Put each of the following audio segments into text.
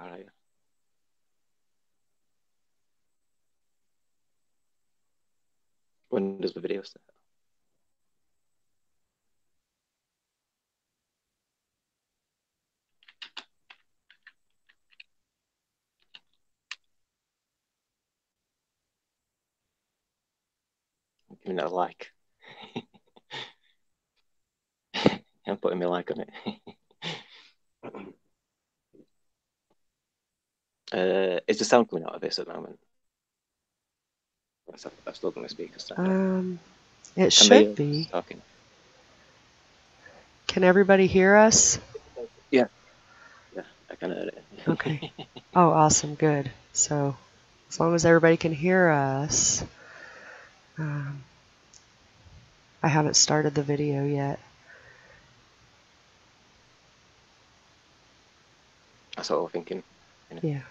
How are you? When does the video start? Give me that like. I'm putting my like on it. Is the sound coming out of this at the moment? I'm still going to speak this time. It should be. Talking? Can everybody hear us? Yeah. Yeah, I can hear it. Okay. Oh, awesome. Good. So, as long as everybody can hear us, I haven't started the video yet. That's what I was thinking. Yeah.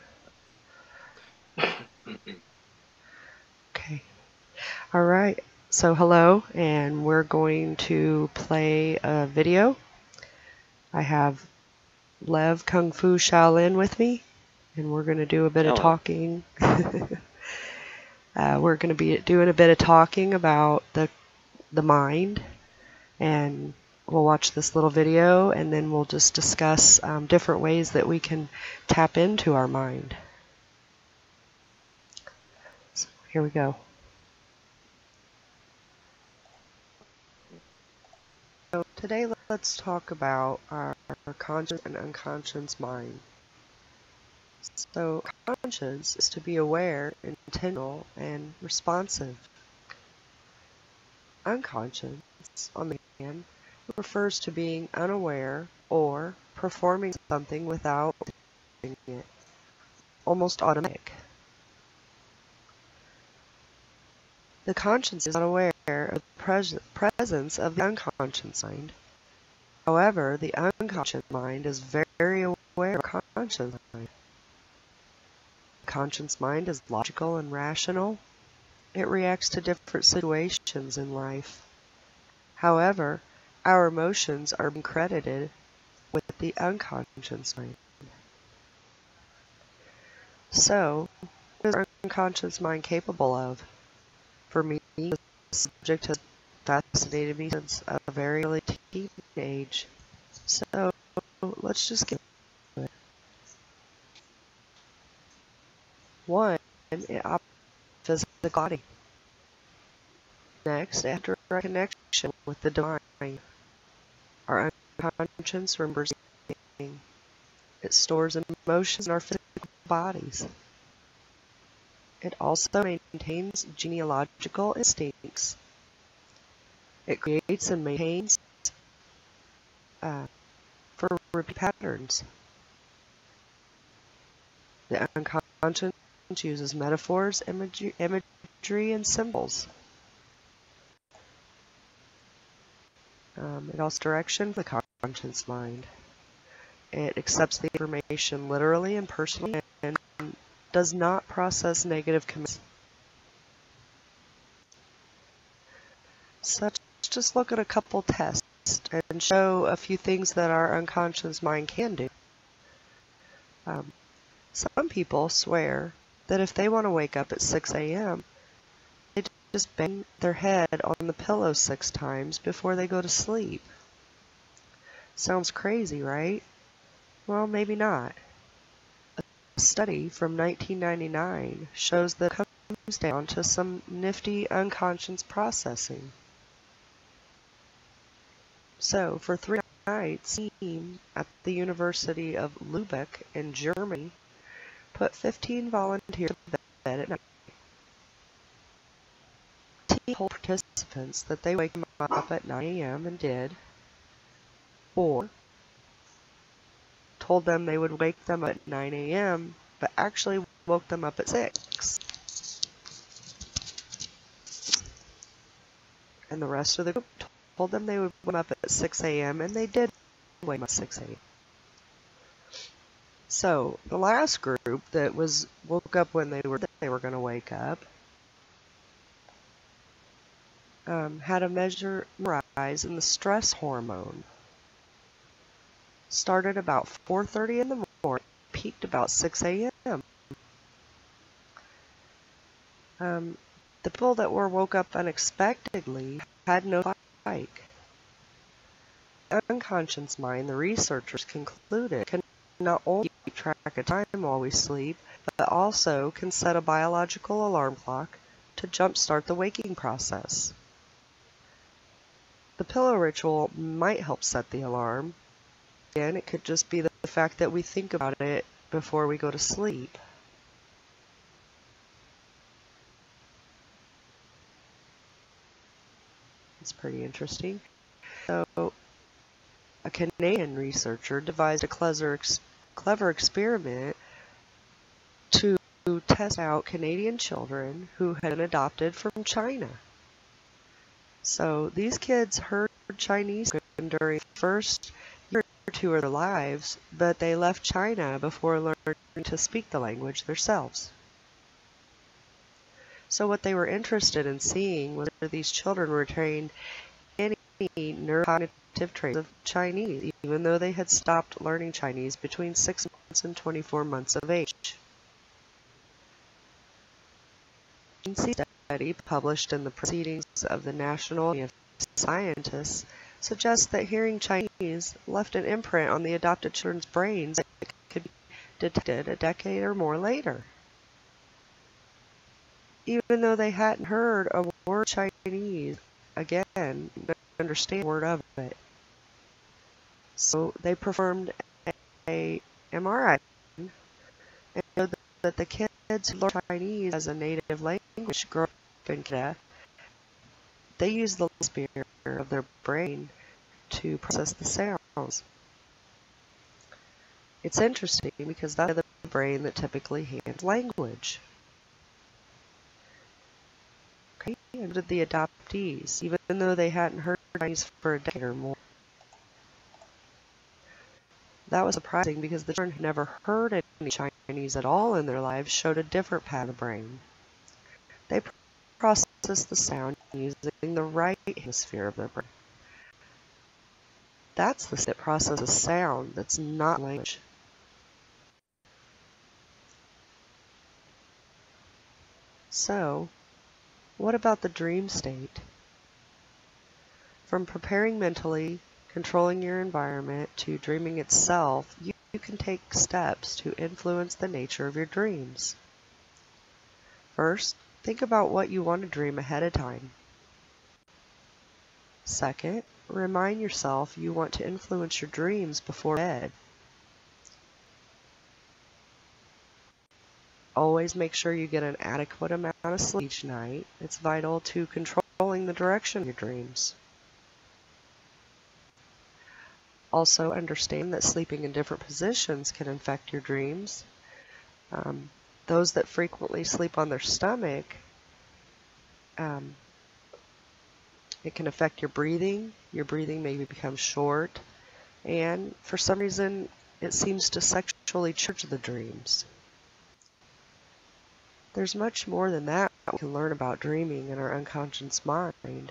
Okay. All right. So, hello, and we're going to play a video. I have Levkungfu Shaolin with me, and we're going to do a bit of talking. We're going to be doing a bit of talking about the mind, and we'll watch this little video, and then we'll just discuss different ways that we can tap into our mind. So here we go. So today let's talk about our conscious and unconscious mind. So conscious is to be aware, intentional, and responsive. Unconscious, on the other hand, refers to being unaware or performing something without doing it, almost automatic. The conscious is not aware of the presence of the unconscious mind. However, the unconscious mind is very aware of the conscious mind. The conscious mind is logical and rational. It reacts to different situations in life. However, our emotions are being credited with the unconscious mind. So, what is our unconscious mind capable of? For me, the subject has fascinated me since a very early teenage. So, let's just get into it. One, it operates the physical body. Next, after a connection with the divine, our unconscious remembers everything. It stores emotions in our physical bodies. It also maintains genealogical instincts. It creates and maintains for repeat patterns. The unconscious uses metaphors, imagery, and symbols. It also direction for the conscious mind. It accepts the information literally and personally and does not process negative comments. So let's just look at a couple tests and show a few things that our unconscious mind can do. Some people swear that if they want to wake up at 6 a.m., they just bang their head on the pillow 6 times before they go to sleep. Sounds crazy, right? Well, maybe not. A study from 1999 shows that it comes down to some nifty unconscious processing. So, for 3 nights, a team at the University of Lübeck in Germany put 15 volunteers to bed at night. The team told participants that they wake them up at 9 a.m. and did, or told them they would wake them up at 9 a.m. but actually woke them up at 6. And the rest of the group told them they would wake them up at 6 a.m. and they did wake them up at 6 a.m. So the last group that woke up when they were going to wake up had a measure rise in the stress hormone. Started about 4:30 in the morning peaked about 6 a.m. The people that were woke up unexpectedly had no spike. The unconscious mind, the researchers concluded, can not only keep track of time while we sleep, but also can set a biological alarm clock to jumpstart the waking process. The pillow ritual might help set the alarm. Again, it could just be the fact that we think about it before we go to sleep. It's pretty interesting. So, a Canadian researcher devised a clever experiment to test out Canadian children who had been adopted from China. So these kids heard Chinese during the first year or two of their lives, but they left China before learning to speak the language themselves. So what they were interested in seeing was whether these children retained any neurocognitive traits of Chinese, even though they had stopped learning Chinese between 6 months and 24 months of age. A study published in the Proceedings of the National Academy of Scientists suggests that hearing Chinese left an imprint on the adopted children's brains that could be detected a decade or more later, even though they hadn't heard a word Chinese. Again, they understand a word of it. So they performed a MRI and showed that the kids who learned Chinese as a native language growing up in Canada, they used the sphere of their brain to process the sounds. It's interesting because that's the brain that typically handles language. Okay, and did the adoptees, even though they hadn't heard Chinese for a decade or more. That was surprising because the children who never heard any Chinese at all in their lives showed a different pattern of the brain. They processed the sound using the right hemisphere of their brain. That's the that processes sound, that's not language. So, what about the dream state? From preparing mentally, controlling your environment, to dreaming itself, you can take steps to influence the nature of your dreams. First, think about what you want to dream ahead of time. Second, remind yourself you want to influence your dreams before bed. Always make sure you get an adequate amount of sleep each night. It's vital to controlling the direction of your dreams. Also, understand that sleeping in different positions can affect your dreams. Those that frequently sleep on their stomach, it can affect your breathing. Your breathing may become short, and for some reason, it seems to sexually charge the dreams. There's much more than that we can learn about dreaming in our unconscious mind.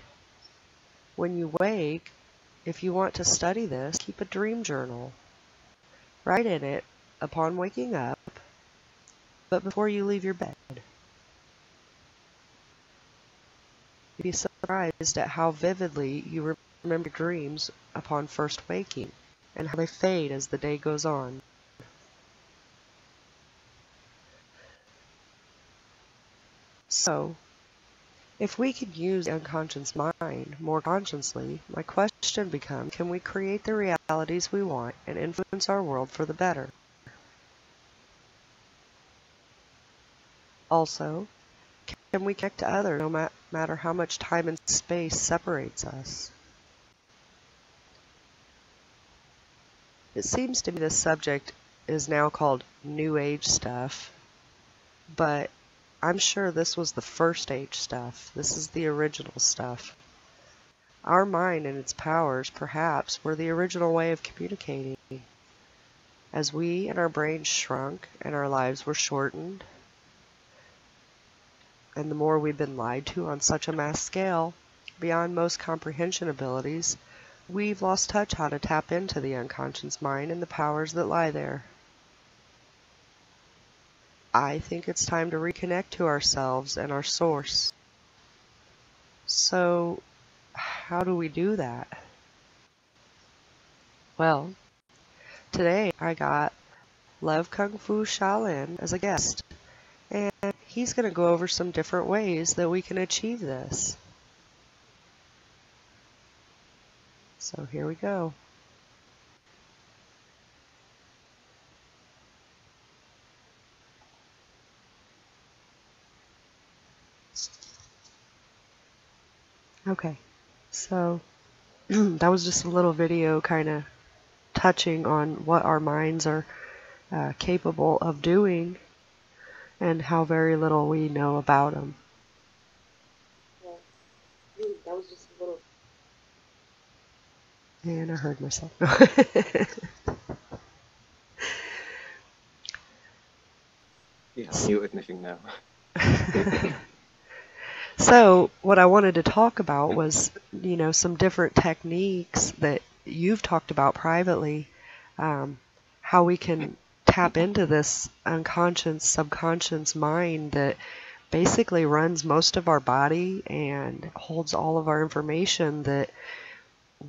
When you wake, if you want to study this, keep a dream journal. Write in it upon waking up, but before you leave your bed. You'd be surprised at how vividly you remember dreams upon first waking, and how they fade as the day goes on. So, if we can use the unconscious mind more consciously, my question becomes, can we create the realities we want and influence our world for the better? Also, can we connect to others no matter how much time and space separates us? It seems to me this subject is now called New Age stuff, but I'm sure this was the first age stuff. This is the original stuff. Our mind and its powers, perhaps, were the original way of communicating. As we and our brains shrunk and our lives were shortened, and the more we've been lied to on such a mass scale, beyond most comprehension abilities, we've lost touch how to tap into the unconscious mind and the powers that lie there. I think it's time to reconnect to ourselves and our source. So, how do we do that? Well, today I got Levkungfu Shaolin as a guest, and he's going to go over some different ways that we can achieve this. So here we go. Okay, so that was just a little video kind of touching on what our minds are capable of doing and how very little we know about them. Yeah, that was just a little. And I heard myself. Yeah, I'm mute with anything now. So what I wanted to talk about was, some different techniques that you've talked about privately, how we can tap into this unconscious, subconscious mind that basically runs most of our body and holds all of our information that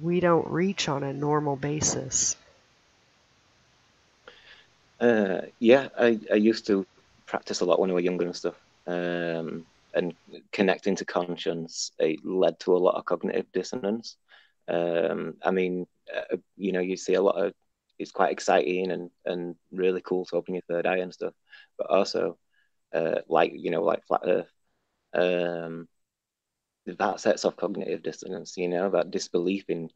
we don't reach on a normal basis. Yeah, I used to practice a lot when I was younger and stuff. And connecting to conscience, it led to a lot of cognitive dissonance. I mean, you see a lot of, it's quite exciting and really cool to open your third eye and stuff, but also, like flat Earth, um, that sets off cognitive dissonance, that disbelief in,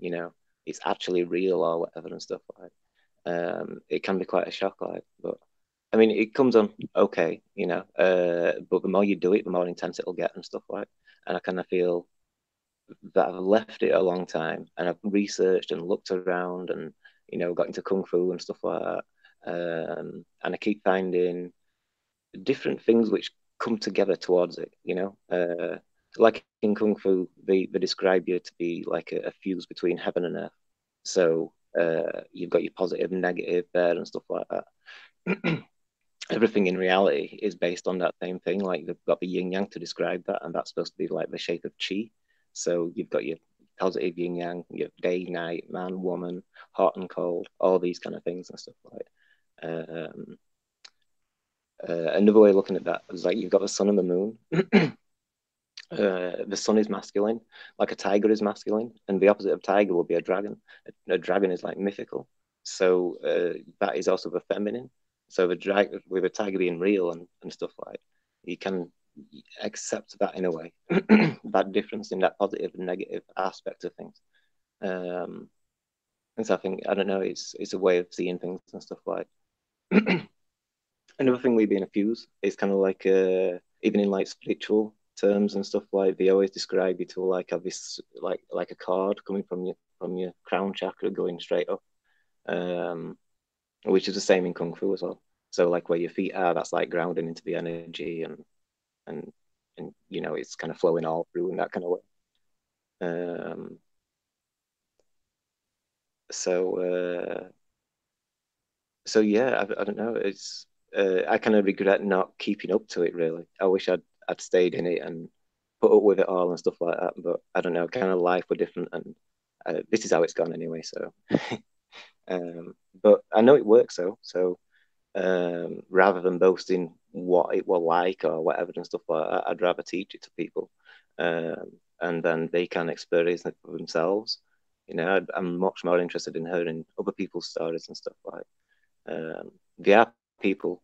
it's actually real or whatever and stuff like. It can be quite a shock, like, but I mean, it comes on okay, but the more you do it, the more intense it'll get and stuff like. And I kind of feel that I've left it a long time, and I've researched and looked around, and got into kung fu and stuff like that. And I keep finding different things which come together towards it. Like in kung fu, they describe you to be like a fuse between heaven and earth. So you've got your positive and negative there and stuff like that. Everything in reality is based on that same thing. Like they've got the yin yang to describe that, and that's supposed to be like the shape of chi. So you've got your positive yin yang, your day, night, man, woman, hot and cold, all these kind of things and stuff like. Um, Another way of looking at that is like you've got the sun and the moon. The sun is masculine, like a tiger is masculine, and the opposite of tiger will be a dragon. A dragon is like mythical, so that is also the feminine. So the drag with a tiger being real and stuff like, you can accept that in a way, that difference in that positive and negative aspect of things. Um, and so I think I don't know, it's a way of seeing things and stuff like. Another thing with being a fuse is kind of like even in like spiritual terms and stuff like they always describe you to like have this like a cord coming from your crown chakra going straight up, um, which is the same in kung fu as well. So like where your feet are, that's like grounding into the energy and and it's kind of flowing all through in that kind of way. Um, so so yeah, I don't know. It's I kind of regret not keeping up to it. Really, I wish I'd stayed in it and put up with it all and stuff like that. But I don't know. Kind of life were different, and this is how it's gone anyway. So, but I know it works though. So rather than boasting what it was like or whatever and stuff like that, I'd rather teach it to people, and then they can experience it for themselves. I'm much more interested in hearing other people's stories and stuff like. There are people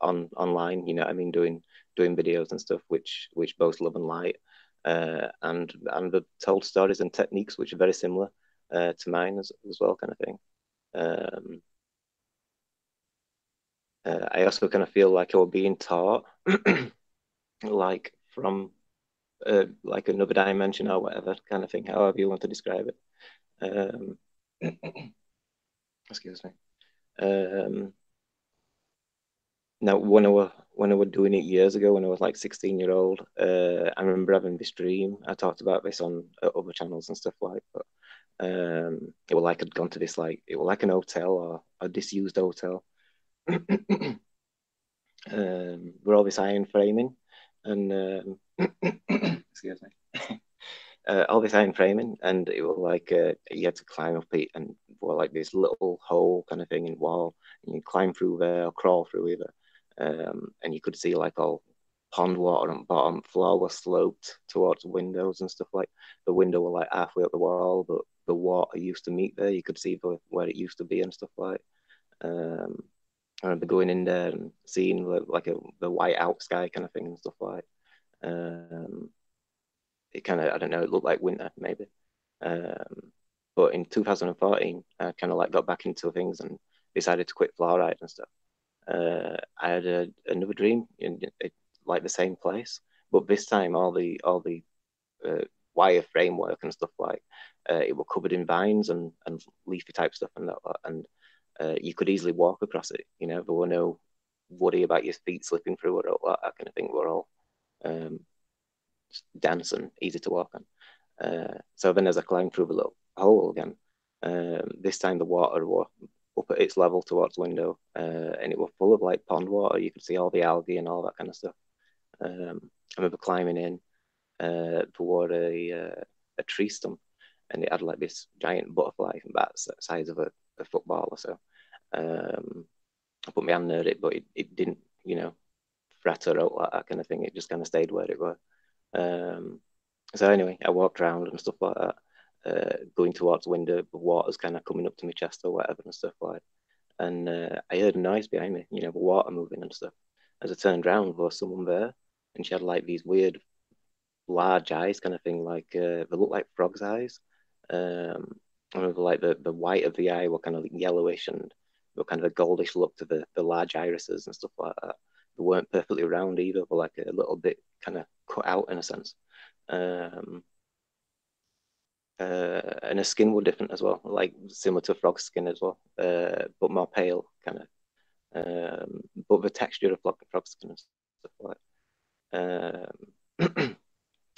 online, I mean, doing videos and stuff which both love and light, and they've told stories and techniques which are very similar to mine as well, kind of thing. Um, I also kind of feel like I was being taught like from like another dimension or whatever kind of thing, however you want to describe it. Um, excuse me. Um, Now, when I was doing it years ago, when I was like 16-year-old, I remember having this dream. I talked about this on other channels and stuff like, but it was like I'd gone to this like it was like an hotel or a disused hotel, we're always iron framing, and excuse me. All this iron framing, and it was like you had to climb up it, and were like this little hole kind of thing in wall, and you climb through there or crawl through either, and you could see like all pond water on the bottom. Floor was sloped towards windows and stuff. Like the window were like halfway up the wall, but the water used to meet there. You could see where it used to be and stuff like. Um, I remember going in there and seeing like the white out sky kind of thing and stuff like. Um, it kind of, I don't know, it looked like winter maybe. Um, but in 2014, I kind of like got back into things and decided to quit fluoride and stuff. I had another dream in like the same place, but this time all the wire framework and stuff like it were covered in vines and leafy type stuff and that, and you could easily walk across it. You know, there were no worry about your feet slipping through or all that kind of thing. We're all um, dense and easy to walk on. So then, as I climbed through the little hole again, this time the water was up at its level towards the window, and it was full of like pond water. You could see all the algae and all that kind of stuff. I remember climbing in toward a tree stump, and it had like this giant butterfly about the size of a football or so. I put my hand near it, but it didn't, you know, fret or out like that kind of thing. It just kind of stayed where it was. Um, so anyway, I walked around and stuff like that, going towards the window, the water's kind of coming up to my chest or whatever and stuff like. And I heard a noise behind me, you know, the water moving and stuff. As I turned around, there was someone there, and she had like these weird large eyes kind of thing, like they look like frog's eyes. I remember like the white of the eye were kind of yellowish and were kind of a goldish look to the large irises and stuff like that. They weren't perfectly round either, but like a little bit kind of cut out in a sense. Um, and her skin were different as well, like similar to frog skin as well, but more pale kind of. But the texture of frog skin and stuff like.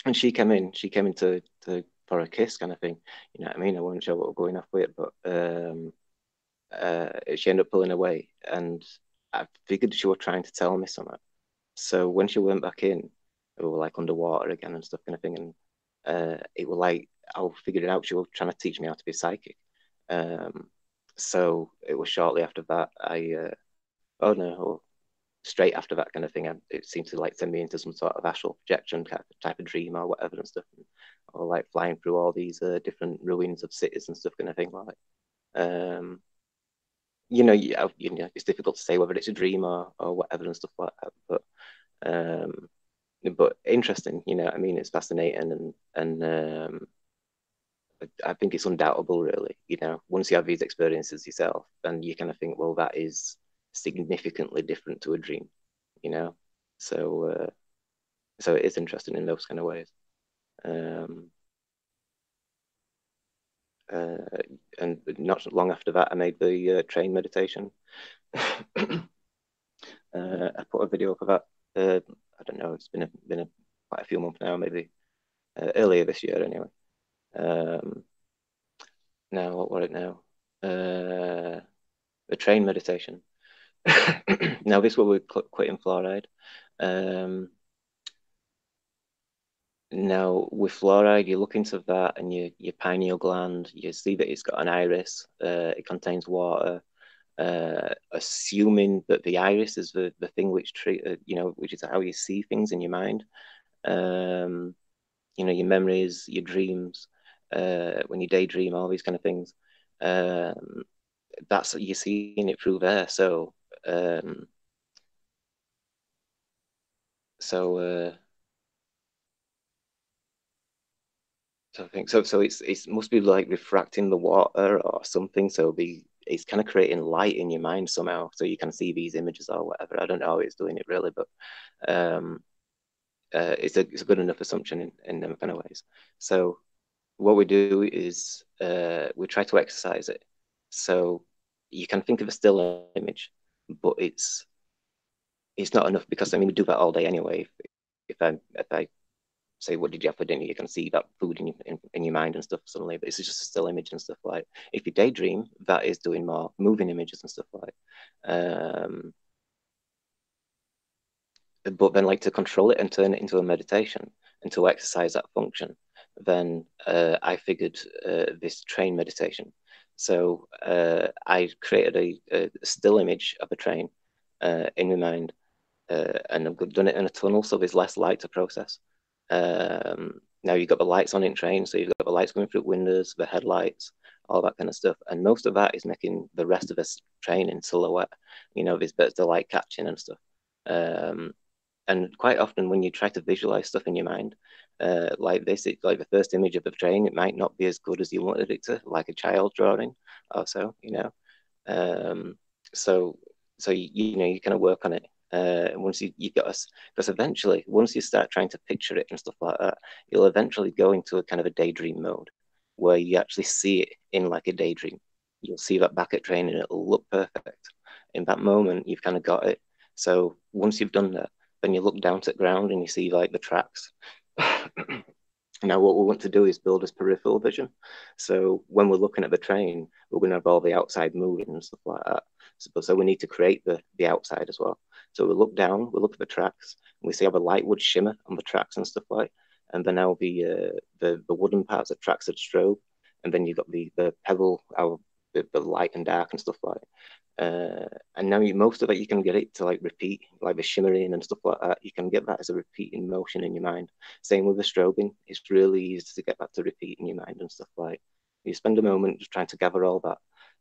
And she came in for a kiss kind of thing. You know what I mean? I wasn't sure what we're going off with, but she ended up pulling away, and I figured she was trying to tell me something. So when she went back in, we were like underwater again and stuff kind of thing, and it was like I figured it out. She was trying to teach me how to be psychic. Um, so it was shortly after that oh no, straight after that kind of thing, it seemed to like send me into some sort of astral projection type of dream or whatever and stuff, or like flying through all these different ruins of cities and stuff kind of thing. Like, um, you know, it's difficult to say whether it's a dream or whatever and stuff like that. But interesting, you know what I mean? It's fascinating and I think it's undoubtable, really. You know, once you have these experiences yourself, then you kind of think, well, that is significantly different to a dream, you know. So, so it is interesting in those kind of ways. Um, uh, and not long after that, I made the train meditation. I put a video up of that. I don't know. It's been quite a few months now, maybe earlier this year, anyway. Um, now what were it now? A train meditation. Now this will be quitting fluoride. Um, Now with fluoride, you look into that and your pineal gland, you see that it's got an iris. It contains water. Assuming that the iris is the thing which you know, which is how you see things in your mind. Um, you know, your memories, your dreams, when you daydream, all these kind of things. Um, that's you're seeing it through there. Um, so so I think so. So it must be like refracting the water or something. So it's kind of creating light in your mind somehow, so you can see these images or whatever. I don't know how it's doing it really, but um, it's a good enough assumption in them kind of ways. So what we do is we try to exercise it. So you can think of a still image, but it's not enough because I mean we do that all day anyway. If I say what did you have for dinner, you can see that food in your mind and stuff suddenly, but it's just a still image and stuff like. If you daydream, that is doing more moving images and stuff like. Um, but then like to control it and turn it into a meditation and to exercise that function, then I figured this train meditation. So I created a still image of a train in my mind, and I've done it in a tunnel, so there's less light to process. Now you've got the lights on in trains, so you've got the lights going through windows, the headlights, all that kind of stuff, and most of that is making the rest of this train in silhouette. You know, there's bits of light catching and stuff. Um, and quite often when you try to visualize stuff in your mind, like this, like the first image of the train, it might not be as good as you wanted it to, like a child drawing or so, you know. Um, so you know, you kind of work on it. Once you got us, because eventually, once you start trying to picture it and stuff like that, you'll eventually go into a kind of a daydream mode where you actually see it in like a daydream. You'll see that back at train and it'll look perfect. In that moment, you've kind of got it. So once you've done that, then you look down to the ground and you see like the tracks. Now, what we want to do is build this peripheral vision. So when we're looking at the train, we're going to have all the outside moving and stuff like that. So we need to create the outside as well. So we look down, we look at the tracks, and we see how the light would shimmer on the tracks and stuff like. And then now the wooden parts that tracks are strobe, and then you've got the pebble, how the light and dark and stuff like. And now most of it you can get it to like repeat, like the shimmering and stuff like that. You can get that as a repeating motion in your mind. Same with the strobing. It's really easy to get that to repeat in your mind and stuff like. You spend a moment just trying to gather all that,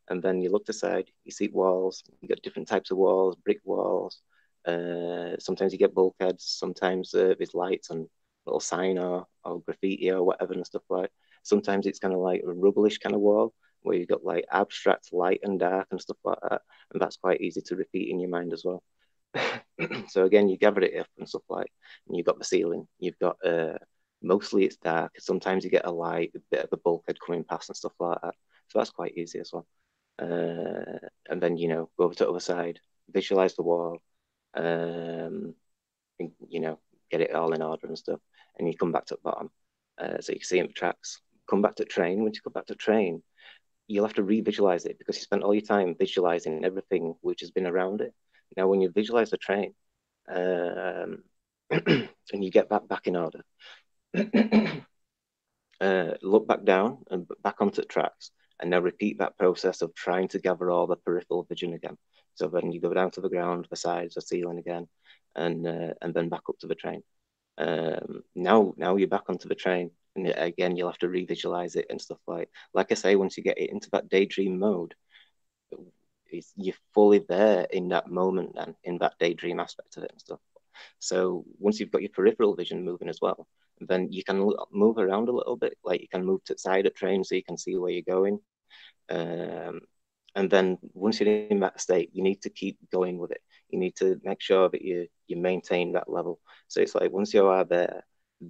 and then you look to the side. You see walls. You got different types of walls, brick walls. Sometimes you get bulkheads. Sometimes there's lights and little sign or graffiti or whatever and stuff like. Sometimes it's kind of like a rubblish kind of wall where you've got like abstract light and dark and stuff like that, and that's quite easy to repeat in your mind as well. So again, you gather it up and stuff like, and you've got the ceiling. You've got mostly it's dark. Sometimes you get a light, a bit of a bulkhead coming past and stuff like that. So that's quite easy as well. And then you know, go over to the other side, visualize the wall, and, you know, get it all in order and stuff, and you come back to the bottom, so you can see it in the tracks. Come back to train. Once you come back to train, you'll have to re-visualize it because you spent all your time visualizing everything which has been around it. Now, when you visualize the train, um, and you get that back in order, look back down and back onto the tracks, and now repeat that process of trying to gather all the peripheral vision again. So then you go down to the ground, the sides, the ceiling again, and then back up to the train. Now you're back onto the train, and again you'll have to re-visualize it and stuff like I say, once you get it into that daydream mode, you're fully there in that moment and in that daydream aspect of it and stuff. So once you've got your peripheral vision moving as well, then you can move around a little bit. Like you can move to the side of train so you can see where you're going. Um, and then once you're in that state, you need to keep going with it. You need to make sure that you maintain that level. So it's like once you are there,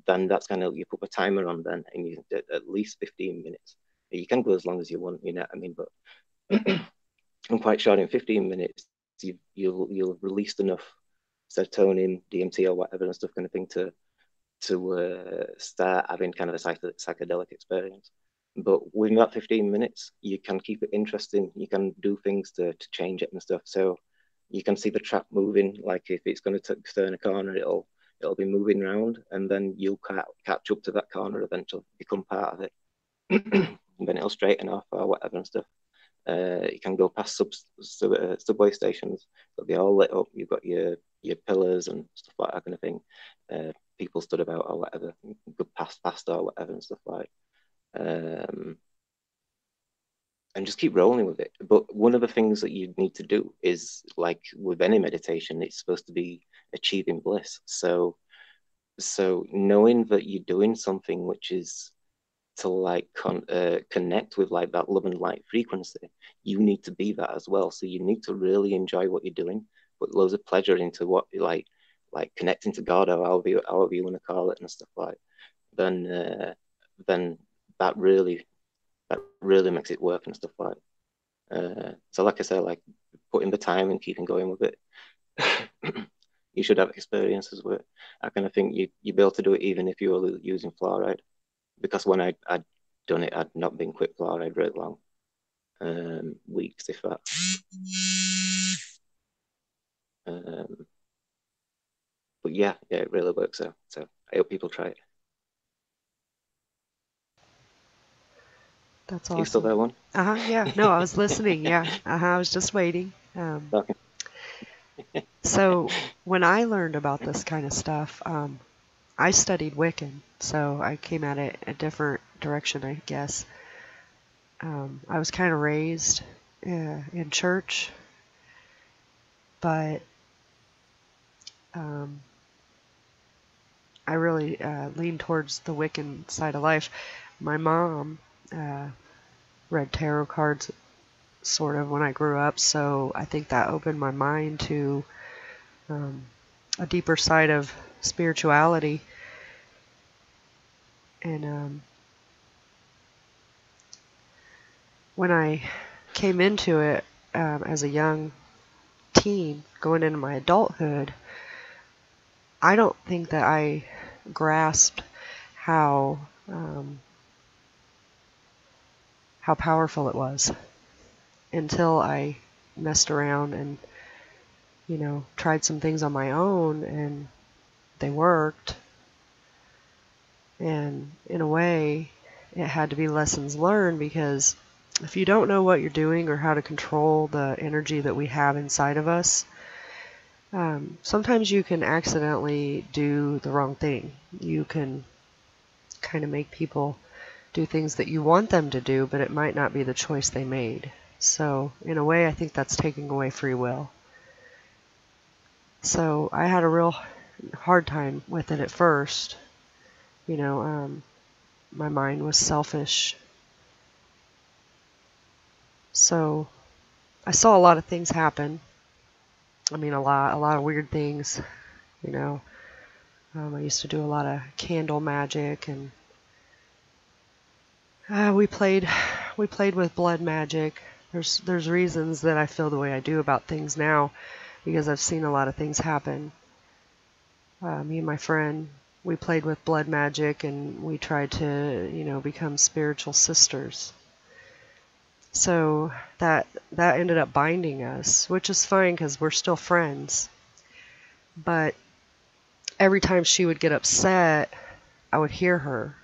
then that's kind of you put a timer on then, and you at least 15 minutes. You can go as long as you want, you know what I mean? But I'm quite sure in 15 minutes you'll released enough serotonin, DMT, or whatever and stuff kind of thing to start having kind of a psychedelic experience. But within that 15 minutes, you can keep it interesting. You can do things to change it and stuff. So you can see the track moving. Like if it's going to turn a corner, it'll be moving around, and then you'll catch up to that corner eventually, become part of it, and then it'll straighten off or whatever and stuff. You can go past subway stations. They'll be all lit up. You've got your pillars and stuff like that kind of thing. People stood about or whatever. Go past or whatever and stuff like. Um, and just keep rolling with it. But one of the things that you need to do is like with any meditation, it's supposed to be achieving bliss. So knowing that you're doing something which is to like connect with like that love and light frequency, you need to be that as well. So you need to really enjoy what you're doing, put loads of pleasure into what like connecting to God or however you want to call it and stuff like. Then that really makes it work and stuff like. So like I said, like putting the time and keeping going with it. You should have experiences with it. I kind of think you'd be able to do it even if you were using fluoride, because when I'd done it, I'd not been quit fluoride very long, weeks if that. Um, yeah, it really works. So I hope people try it. That's Are you still awesome. there, one? Yeah. No, I was listening. Yeah. I was just waiting. Okay. So when I learned about this kind of stuff, I studied Wiccan, so I came at it a different direction, I guess. I was kind of raised in church, but um, I really leaned towards the Wiccan side of life. My mom read tarot cards sort of when I grew up, so I think that opened my mind to um, a deeper side of spirituality. And when I came into it as a young teen, going into my adulthood, I don't think that I grasped how how powerful it was until I messed around and tried some things on my own, and they worked. And in a way, it had to be lessons learned, because if you don't know what you're doing or how to control the energy that we have inside of us, sometimes you can accidentally do the wrong thing. You can kind of make people do things that you want them to do, but it might not be the choice they made. So in a way, I think that's taking away free will. So I had a real hard time with it at first. My mind was selfish. So I saw a lot of things happen. I mean, a lot of weird things. You know, I used to do a lot of candle magic, and we played with blood magic. There's reasons that I feel the way I do about things now, because I've seen a lot of things happen. Me and my friend, we played with blood magic, and we tried to, become spiritual sisters. So that ended up binding us, which is fine because we're still friends. But every time she would get upset, I would hear her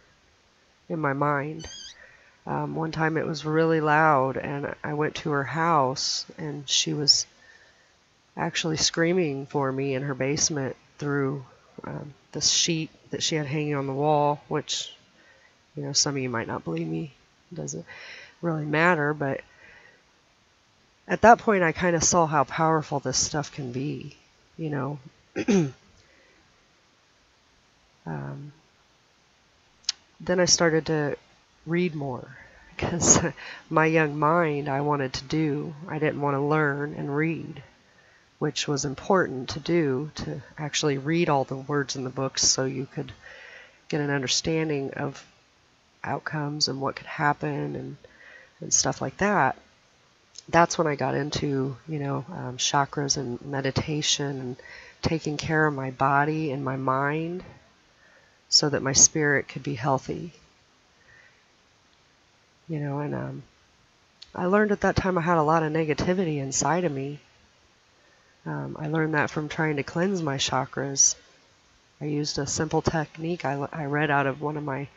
in my mind. One time it was really loud, and I went to her house, and she was actually screaming for me in her basement through this sheet that she had hanging on the wall, which, some of you might not believe me. It doesn't really matter, but at that point I kind of saw how powerful this stuff can be, Then I started to read more, because my young mind, I wanted to do. I didn't want to learn and read, which was important to do, to actually read all the words in the books so you could get an understanding of outcomes and what could happen and stuff like that. That's when I got into, chakras and meditation and taking care of my body and my mind so that my spirit could be healthy. And I learned at that time I had a lot of negativity inside of me. I learned that from trying to cleanse my chakras. I used a simple technique I read out of one of my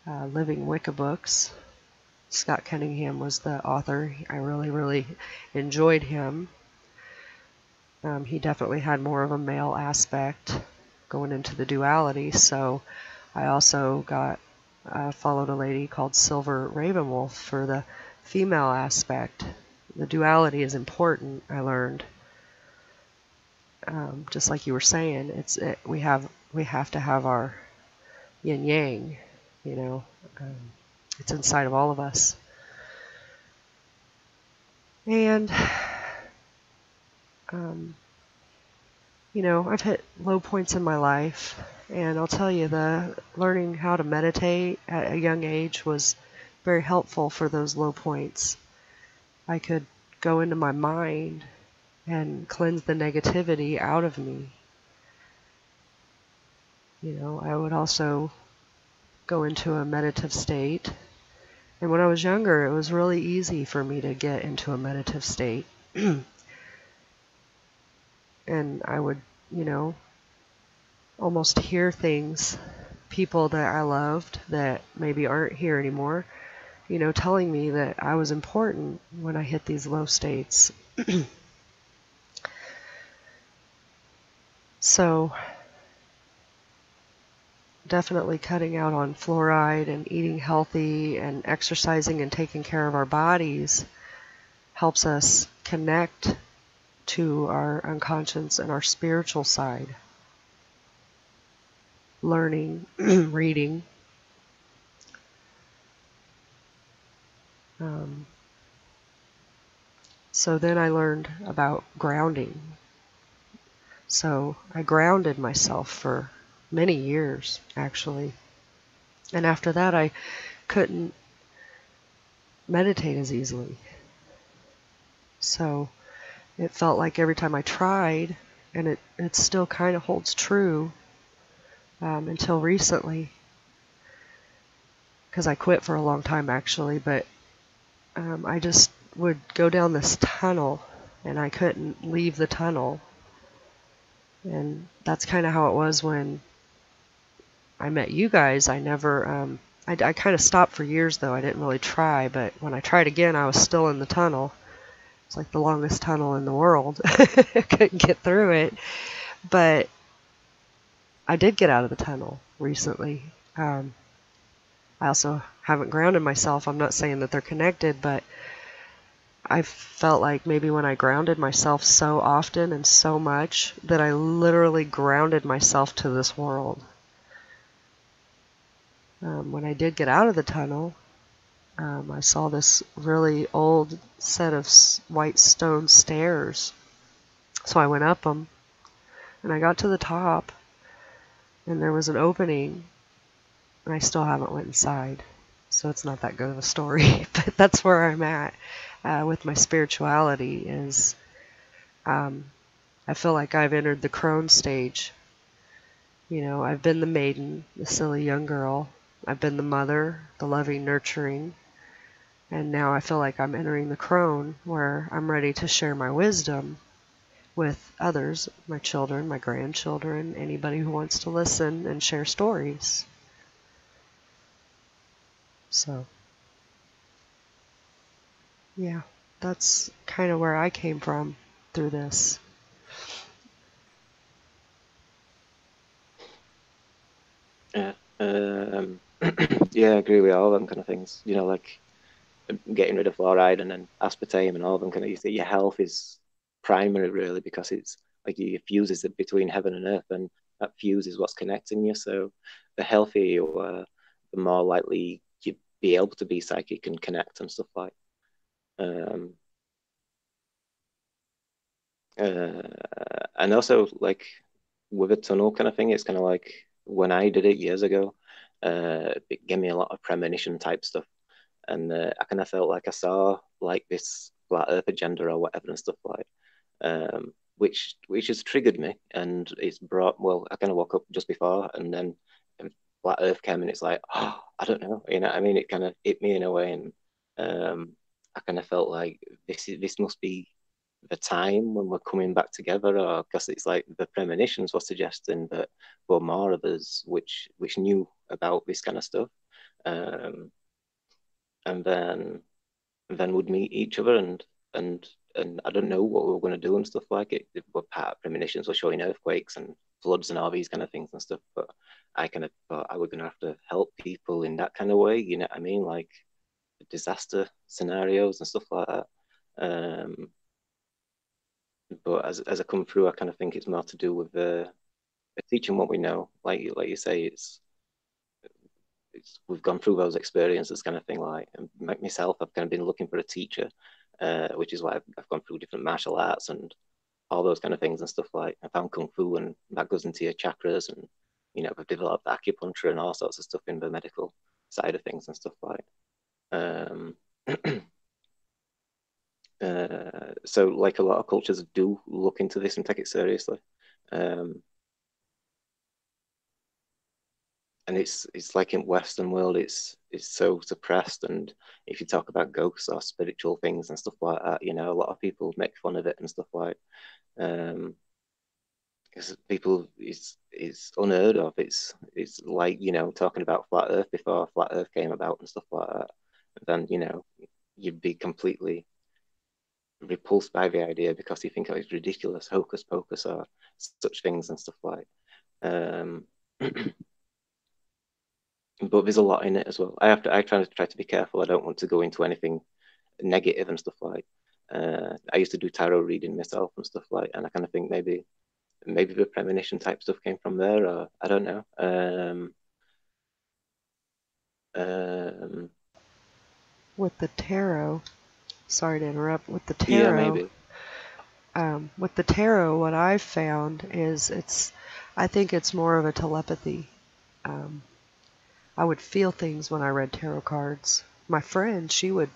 Living Wicca books. Scott Cunningham was the author. I really, really enjoyed him. He definitely had more of a male aspect going into the duality, so I also followed a lady called Silver Ravenwolf for the female aspect. The duality is important, I learned. Just like you were saying, we have to have our yin yang, it's inside of all of us. And I've hit low points in my life, and I'll tell you, the learning how to meditate at a young age was very helpful for those low points. I could go into my mind and cleanse the negativity out of me. I would also go into a meditative state. And when I was younger, it was really easy for me to get into a meditative state. And I would, almost hear things, people that I loved that maybe aren't here anymore, telling me that I was important when I hit these low states. So definitely cutting out on fluoride and eating healthy and exercising and taking care of our bodies helps us connect to our unconscious and our spiritual side. Learning, reading. So then I learned about grounding. So I grounded myself for many years, actually. And after that, I couldn't meditate as easily. So it felt like every time I tried, and it still kind of holds true until recently, because I quit for a long time actually, but I just would go down this tunnel and I couldn't leave the tunnel. And that's kind of how it was when I met you guys. I never, I kind of stopped for years though. I didn't really try, but when I tried again, I was still in the tunnel. It's like the longest tunnel in the world. I couldn't get through it. But I did get out of the tunnel recently. I also haven't grounded myself. I'm not saying that they're connected, but I felt like maybe when I grounded myself so often and so much that I literally grounded myself to this world. When I did get out of the tunnel, I saw this really old set of white stone stairs. So I went up them, and I got to the top, and there was an opening, and I still haven't went inside. So it's not that good of a story, but that's where I'm at with my spirituality is I feel like I've entered the crone stage. I've been the maiden, the silly young girl. I've been the mother, the loving, nurturing. And now I feel like I'm entering the crone where I'm ready to share my wisdom with others, my children, my grandchildren, anybody who wants to listen and share stories. So, yeah, that's kind of where I came from through this. Yeah. Yeah, I agree with all them kind of things. Like getting rid of fluoride and then aspartame and all of them kind of, you say your health is primary really because it's like your fuses it between heaven and earth, and that fuse is what's connecting you. So the healthier you are, the more likely you be able to be psychic and connect and stuff like. Um, uh, and also like with a tunnel kind of thing, it's kind of like when I did it years ago, it gave me a lot of premonition type stuff. And I kind of felt like I saw like this flat Earth agenda or whatever and stuff like, which has triggered me, and it's brought. Well, I kind of woke up just before, and then flat Earth came, and it's like, oh, I don't know, what I mean? It kind of hit me in a way, and I kind of felt like this must be the time when we're coming back together, or because it's like the premonitions were suggesting that there were more of us which knew about this kind of stuff. Um, and then would meet each other, and I don't know what we were going to do and stuff like it. Were part of premonitions were showing earthquakes and floods and all these kind of things and stuff. But I kind of thought I was going to have to help people in that kind of way. You know what I mean? Like disaster scenarios and stuff like that. But as I come through, I kind of think it's more to do with teaching what we know. Like you say, it's we've gone through those experiences kind of thing. Like myself, I've kind of been looking for a teacher, which is why I've gone through different martial arts and all those kind of things and stuff like. I found kung fu, and that goes into your chakras, and I've developed acupuncture and all sorts of stuff in the medical side of things and stuff like. Um, so like a lot of cultures do look into this and take it seriously. Um, and it's like in Western world, it's so suppressed. And if you talk about ghosts or spiritual things and stuff like that, a lot of people make fun of it and stuff like. Um, because people, it's unheard of. It's like, talking about flat Earth before flat Earth came about and stuff like that. And then you'd be completely repulsed by the idea because you think, oh, it's ridiculous, hocus pocus, or such things and stuff like. Um, but there's a lot in it as well. I try to be careful. I don't want to go into anything negative and stuff like. I used to do tarot reading myself and stuff like, and I kind of think maybe the premonition type stuff came from there, or I don't know. With the tarot, sorry to interrupt. Yeah, maybe. With the tarot, what I've found is I think it's more of a telepathy. I would feel things when I read tarot cards. My friend, she would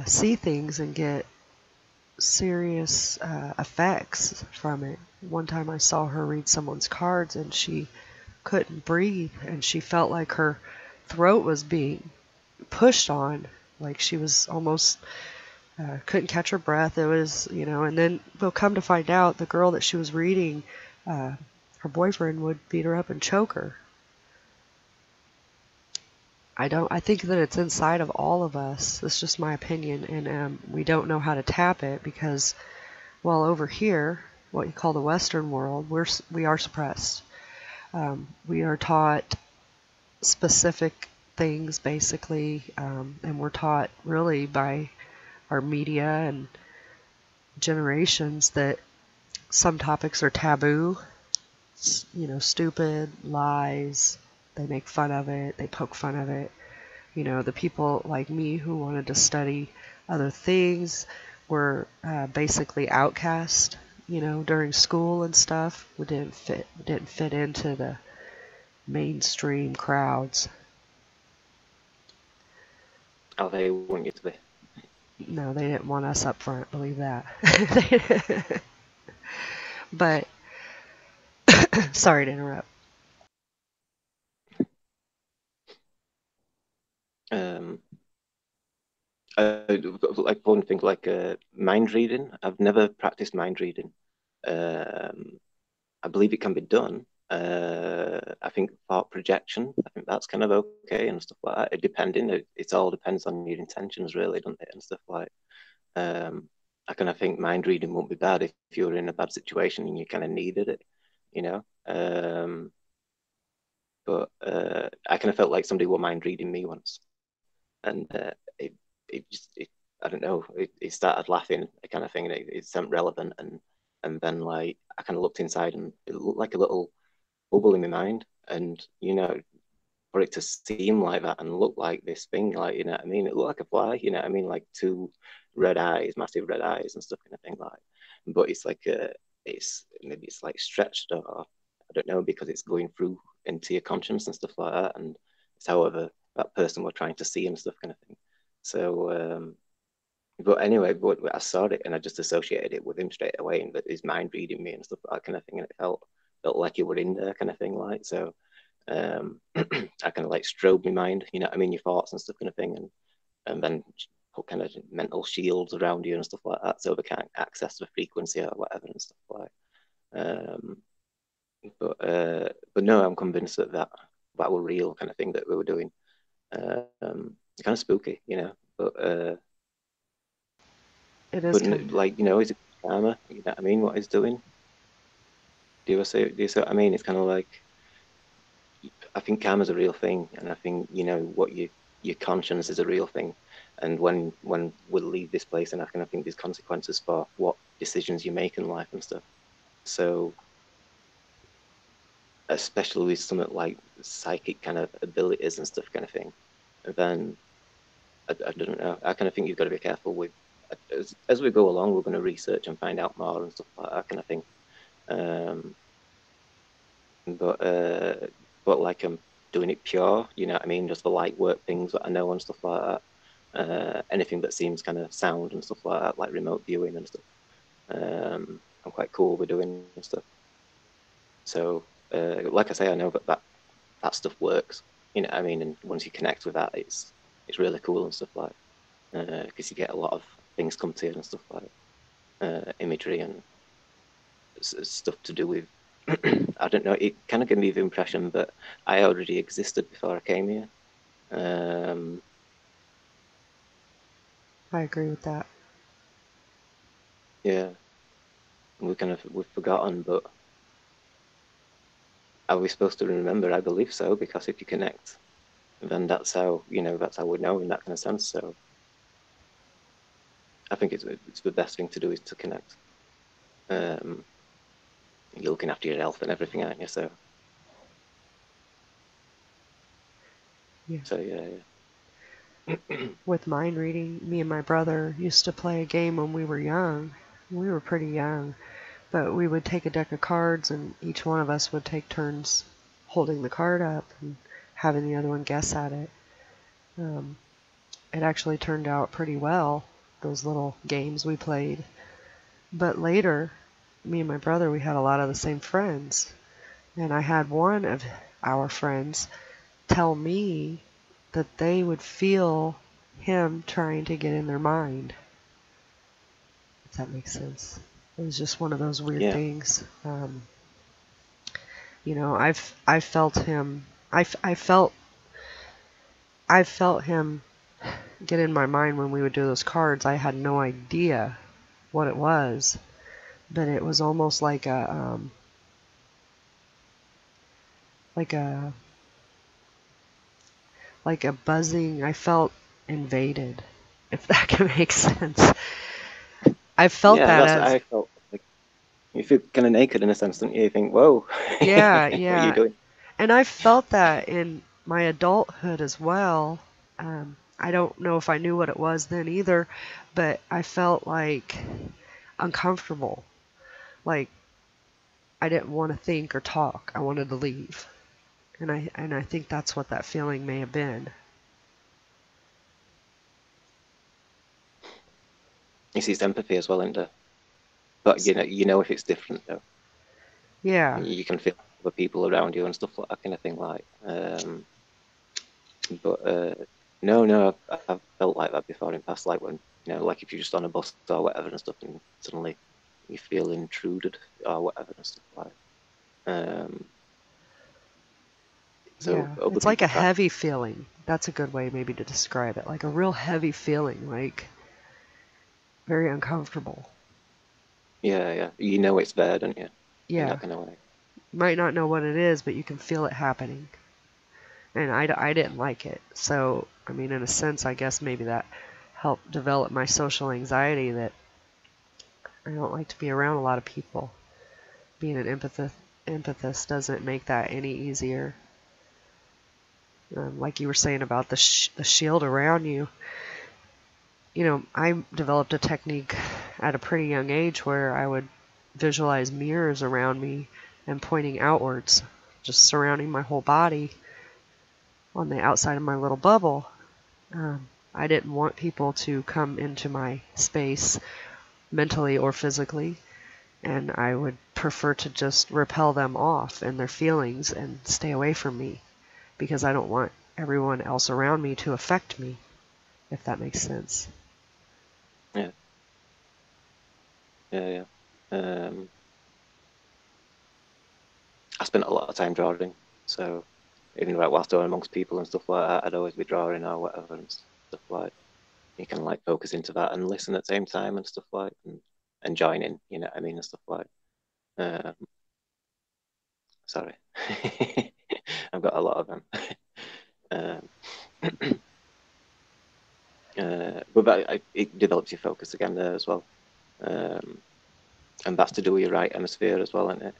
see things and get serious effects from it. One time I saw her read someone's cards and she couldn't breathe and she felt like her throat was being pushed on, like she was almost couldn't catch her breath. It was, and then we'll come to find out the girl that she was reading, her boyfriend would beat her up and choke her. I think that it's inside of all of us. That's just my opinion, and we don't know how to tap it because, well, over here, what you call the Western world, we are suppressed. We are taught specific things, basically, and we're taught really by our media and generations that some topics are taboo, stupid, lies. They make fun of it, they poke fun of it. The people like me who wanted to study other things were basically outcast, during school and stuff. We didn't fit into the mainstream crowds. Oh, they want you to be. No, they didn't want us up front, believe that. But, sorry to interrupt. Like one thing, like mind reading. I've never practiced mind reading. I believe it can be done. I think thought projection. I think that's kind of okay and stuff like that. It all depends on your intentions, really, doesn't it, and stuff like. I kind of think mind reading won't be bad if you're in a bad situation and you kind of needed it, you know. But I kind of felt like somebody were mind reading me once, and I don't know, it started laughing, kind of thing, and it seemed relevant, and then like I kind of looked inside and it looked like a little bubble in my mind, and for it to seem like that and look like this thing, like, you know what I mean, it looked like a fly, you know what I mean, like two red eyes, massive red eyes and stuff, kind of thing, like, but it's like it's like stretched, or I don't know, because it's going through into your conscience and stuff like that, and it's however that person were trying to see and stuff, kind of thing. So but anyway, but I saw it and I just associated it with him straight away, and that his mind reading me and stuff, that kind of thing, and it felt like you were in there, kind of thing, like. So I kind of like strobe my mind, you know what I mean, your thoughts and stuff, kind of thing, and then put kind of mental shields around you and stuff like that, so they can't access the frequency or whatever and stuff like. Um, but no, I'm convinced that were real, kind of thing, that we were doing. Kind of spooky, but It is like, is it karma? You know what I mean? What he's doing? Do you see what I mean? It's kind of like, I think karma's a real thing, and I think what your conscience is a real thing, and when we leave this place, and I kind of think there's consequences for what decisions you make in life and stuff. So, especially with something like psychic kind of abilities and stuff, kind of thing, then I don't know. I kind of think you've got to be careful with, as we go along. We're going to research and find out more and stuff like that, kind of thing. But like I'm doing it pure, you know what I mean? Just the light work things that I know and stuff like that. Anything that seems kind of sound and stuff like that, like remote viewing and stuff. I'm quite cool with doing and stuff. So, like I say, I know that stuff works. You know what I mean? And once you connect with that, it's really cool and stuff like. Because you get a lot of things come to you and stuff like imagery and stuff to do with I don't know. It kind of gave me the impression that I already existed before I came here. I agree with that. Yeah, we've forgotten, but are we supposed to remember? I believe so, because if you connect, then that's how that's how we know in that kind of sense. So I think it's the best thing to do is to connect. Um, you're looking after your health and everything, aren't you? So Yeah. so yeah, yeah. With mind reading, me and my brother used to play a game when we were young. We were pretty young, but we would take a deck of cards and each one of us would take turns holding the card up and having the other one guess at it. It actually turned out pretty well, those little games we played. But later, me and my brother, we had a lot of the same friends. And I had one of our friends tell me that they would feel him trying to get in their mind, if that makes sense. It was just one of those weird Yeah, things. I felt him. I felt him get in my mind when we would do those cards. I had no idea what it was, but it was almost like a like a buzzing. I felt invaded, if that can make sense. I felt yeah. that That's what as I felt. Like you feel kind of naked in a sense, don't you? You think, whoa, yeah, what are you yeah. doing? And I felt that in my adulthood as well. I don't know if I knew what it was then either, but I felt like uncomfortable. Like I didn't want to think or talk. I wanted to leave. And I think that's what that feeling may have been. It's his empathy as well, isn't it? But you know if it's different though. Yeah. You can feel the people around you and stuff like that kind of thing. Like, but no, no, I've felt like that before in past. Like when like if you're just on a bus or whatever and stuff, and suddenly you feel intruded or whatever and stuff like. Um, so Yeah. other It's like a people try. heavy feeling. That's a good way maybe to describe it. Like a real heavy feeling, like very uncomfortable. Yeah, yeah. You know it's there, don't you? In Yeah. that kind of way. You might not know what it is, but you can feel it happening. And I didn't like it. So, I mean, in a sense, I guess maybe that helped develop my social anxiety that I don't like to be around a lot of people. Being an empathist doesn't make that any easier. Like you were saying about the shield around you. I developed a technique at a pretty young age where I would visualize mirrors around me and pointing outwards, just surrounding my whole body on the outside of my little bubble. I didn't want people to come into my space mentally or physically, and I would prefer to just repel them off and their feelings and stay away from me because I don't want everyone else around me to affect me, if that makes sense. Yeah, yeah, yeah. I spent a lot of time drawing, so even like whilst I was amongst people and stuff like that, I'd always be drawing or whatever and stuff like. You can like focus into that and listen at the same time and stuff like, and join in, you know what I mean, and stuff like. Um, sorry, I've got a lot of them. um, but it develops your focus again there as well, um, and that's to do with your right hemisphere as well, isn't it?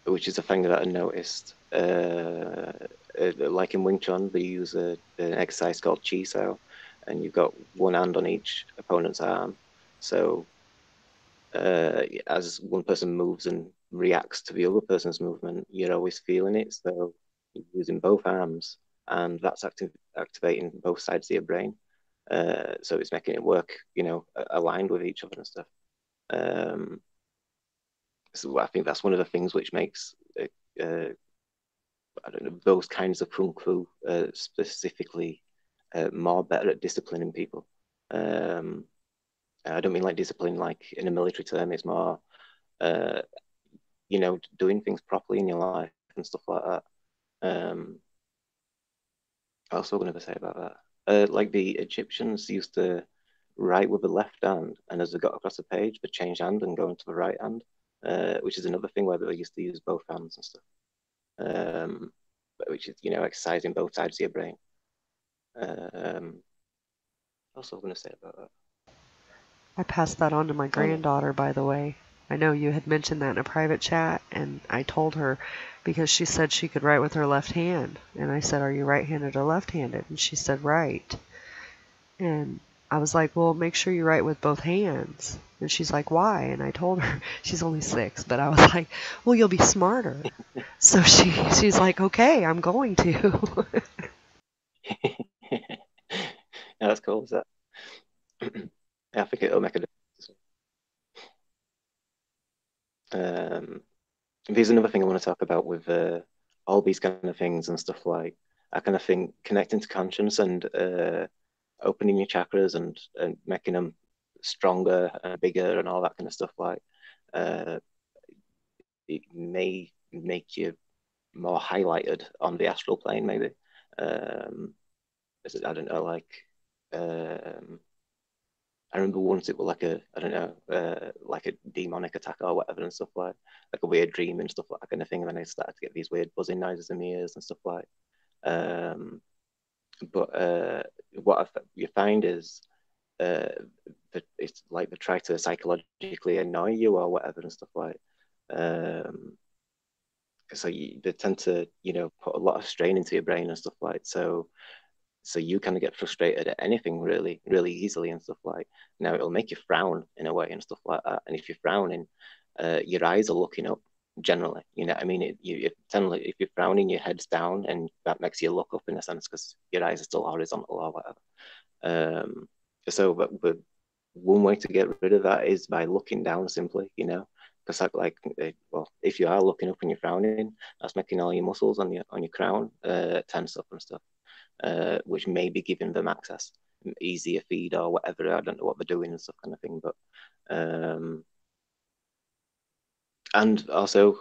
Which is a thing that I noticed. Like in Wing Chun, they use an exercise called Chi So, and you've got one hand on each opponent's arm. So as one person moves and reacts to the other person's movement, you're always feeling it. So you're using both arms, and that's activating both sides of your brain. So it's making it work, aligned with each other and stuff. Um, so I think that's one of the things which makes I don't know those kinds of kung fu specifically more better at disciplining people. Um, I don't mean like discipline, like in a military term. It's more, uh, doing things properly in your life and stuff like that. I was going to say about that. Like the Egyptians used to write with the left hand, and as they got across the page, they changed hand and go into the right hand, which is another thing where they used to use both hands and stuff. Um, which is exercising both sides of your brain. Also going to say about that. I passed that on to my Oh yeah. granddaughter, by the way. I know you had mentioned that in a private chat, and I told her because she said she could write with her left hand. And I said, "Are you right-handed or left-handed?" And she said, "Right." And I was like, "Well, make sure you write with both hands." And she's like, "Why?" And I told her, she's only 6, but I was like, "Well, you'll be smarter." So she's like, "Okay, I'm going to." Yeah, that's cool. Is that? Yeah, I think it'll make a difference. Um, There's another thing I want to talk about with all these kind of things and stuff like I kind of think connecting to conscience and opening your chakras and making them stronger and bigger and all that kind of stuff like uh, it may make you more highlighted on the astral plane maybe. Um, I don't know, like um, I remember once it was like a, I don't know, like a demonic attack or whatever and stuff like a weird dream and stuff like that kind of thing. And then I started to get these weird buzzing noises in my ears and stuff like. Um, but what you find is that it's like they try to psychologically annoy you or whatever and stuff like. Um, they tend to, put a lot of strain into your brain and stuff like. So you kind of get frustrated at anything really, really easily and stuff like. Now it'll make you frown in a way and stuff like that. And if you're frowning, your eyes are looking up generally. You know what I mean? You tend if you're frowning, your head's down, and that makes you look up in a sense because your eyes are still horizontal or whatever. But one way to get rid of that is by looking down simply. Because well, if you are looking up and you're frowning, that's making all your muscles on your crown tense up and stuff, which may be giving them access, easier feed or whatever. I don't know what they're doing and stuff kind of thing, but and also,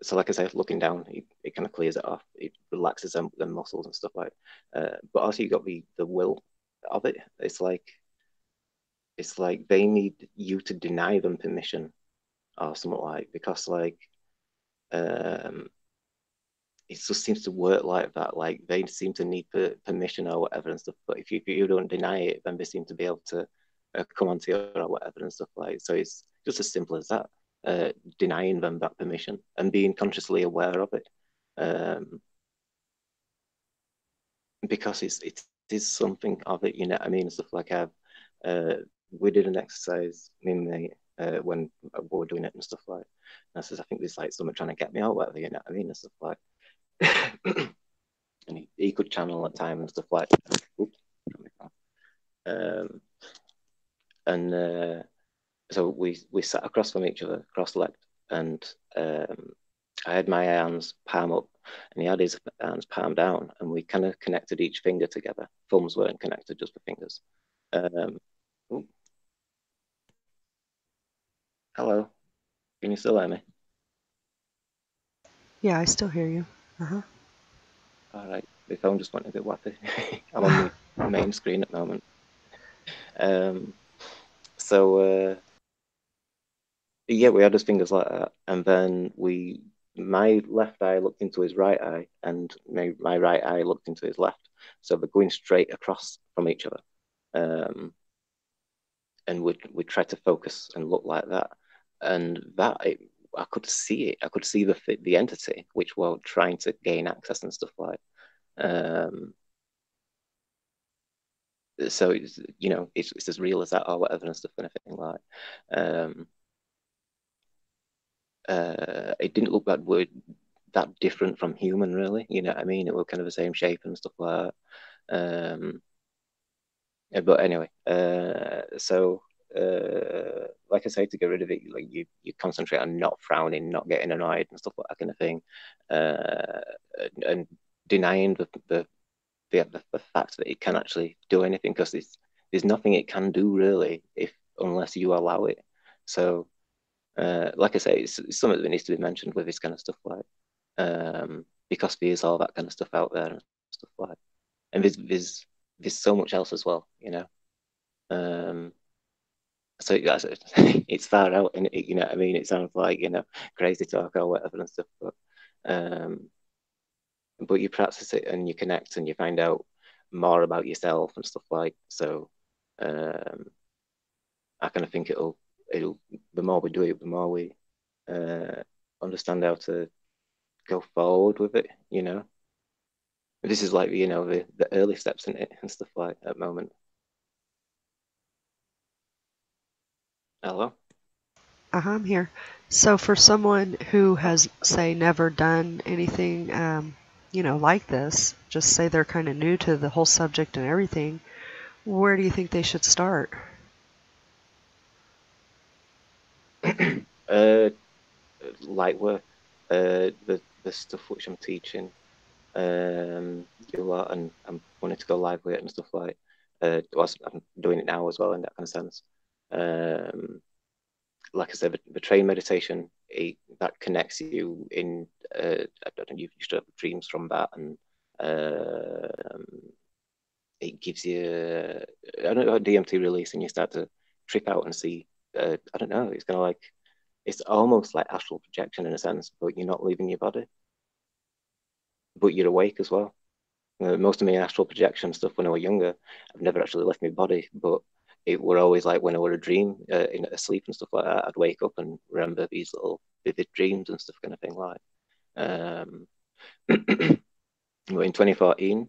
so like I said, looking down, it kind of clears it off. It relaxes the muscles and stuff like. But also, you got the will of it. It's like they need you to deny them permission or something like because um it just seems to work like that. Like they seem to need permission or whatever and stuff. But if you don't deny it, then they seem to be able to come onto you or whatever and stuff like. So it's just as simple as that. Denying them that permission and being consciously aware of it, because it is something of it. You know what I mean? And stuff like we did an exercise, me and mate, when we were doing it and stuff like. And I says, I think there's like someone trying to get me or whatever. You know what I mean? And stuff like. And he could channel at time and stuff like that. Oops. Um, and so we sat across from each other, cross-legged, and I had my hands palm up, and he had his hands palm down, and we kind of connected each finger together. Thumbs weren't connected, just the fingers. Um, Hello, can you still hear me? Yeah, I still hear you. Uh-huh. All right, the phone just went a bit wappy. I'm on the main screen at the moment. Um, so yeah, we had his fingers like that, and then my left eye looked into his right eye, and my right eye looked into his left. So they're going straight across from each other, and we tried to focus and look like that, and I could see it. I could see the entity which were trying to gain access and stuff like. Um, so it's as real as that or whatever and stuff and everything like. Um, it didn't look that different from human, really. You know what I mean? It was kind of the same shape and stuff like that. But anyway, like I say, to get rid of it, like you concentrate on not frowning, not getting annoyed and stuff like that kind of thing, and denying the fact that it can actually do anything because there's nothing it can do really unless you allow it. So like I say, it's something that needs to be mentioned with this kind of stuff, like because there's all that kind of stuff out there and stuff like, and there's so much else as well, you know. So yeah, it's far out, and you know what I mean. It sounds like, you know, crazy talk or whatever and stuff, but you practice it and you connect and you find out more about yourself and stuff like. So I kind of think it'll the more we do it, the more we uh, understand how to go forward with it. You know, this is like, you know, the early steps in it and stuff like at the moment. Hello. I'm here. So for someone who has, say, never done anything, like this, just say they're kind of new to the whole subject and everything, where do you think they should start? Light work, the stuff which I'm teaching, do a lot, and I'm wanting to go live with it and stuff like. I'm doing it now as well in that kind of sense. Like I said, the train meditation, that connects you in. I don't know, you used to have dreams from that, and it gives you, I don't know, a DMT release, and you start to trip out and see. I don't know. It's kind of like, it's almost like astral projection in a sense, but you're not leaving your body, but you're awake as well. Most of my astral projection stuff when I was younger, I've never actually left my body, but it were always like when I were a dream, in asleep and stuff like that, I'd wake up and remember these little vivid dreams and stuff kind of thing like. Um, in 2014,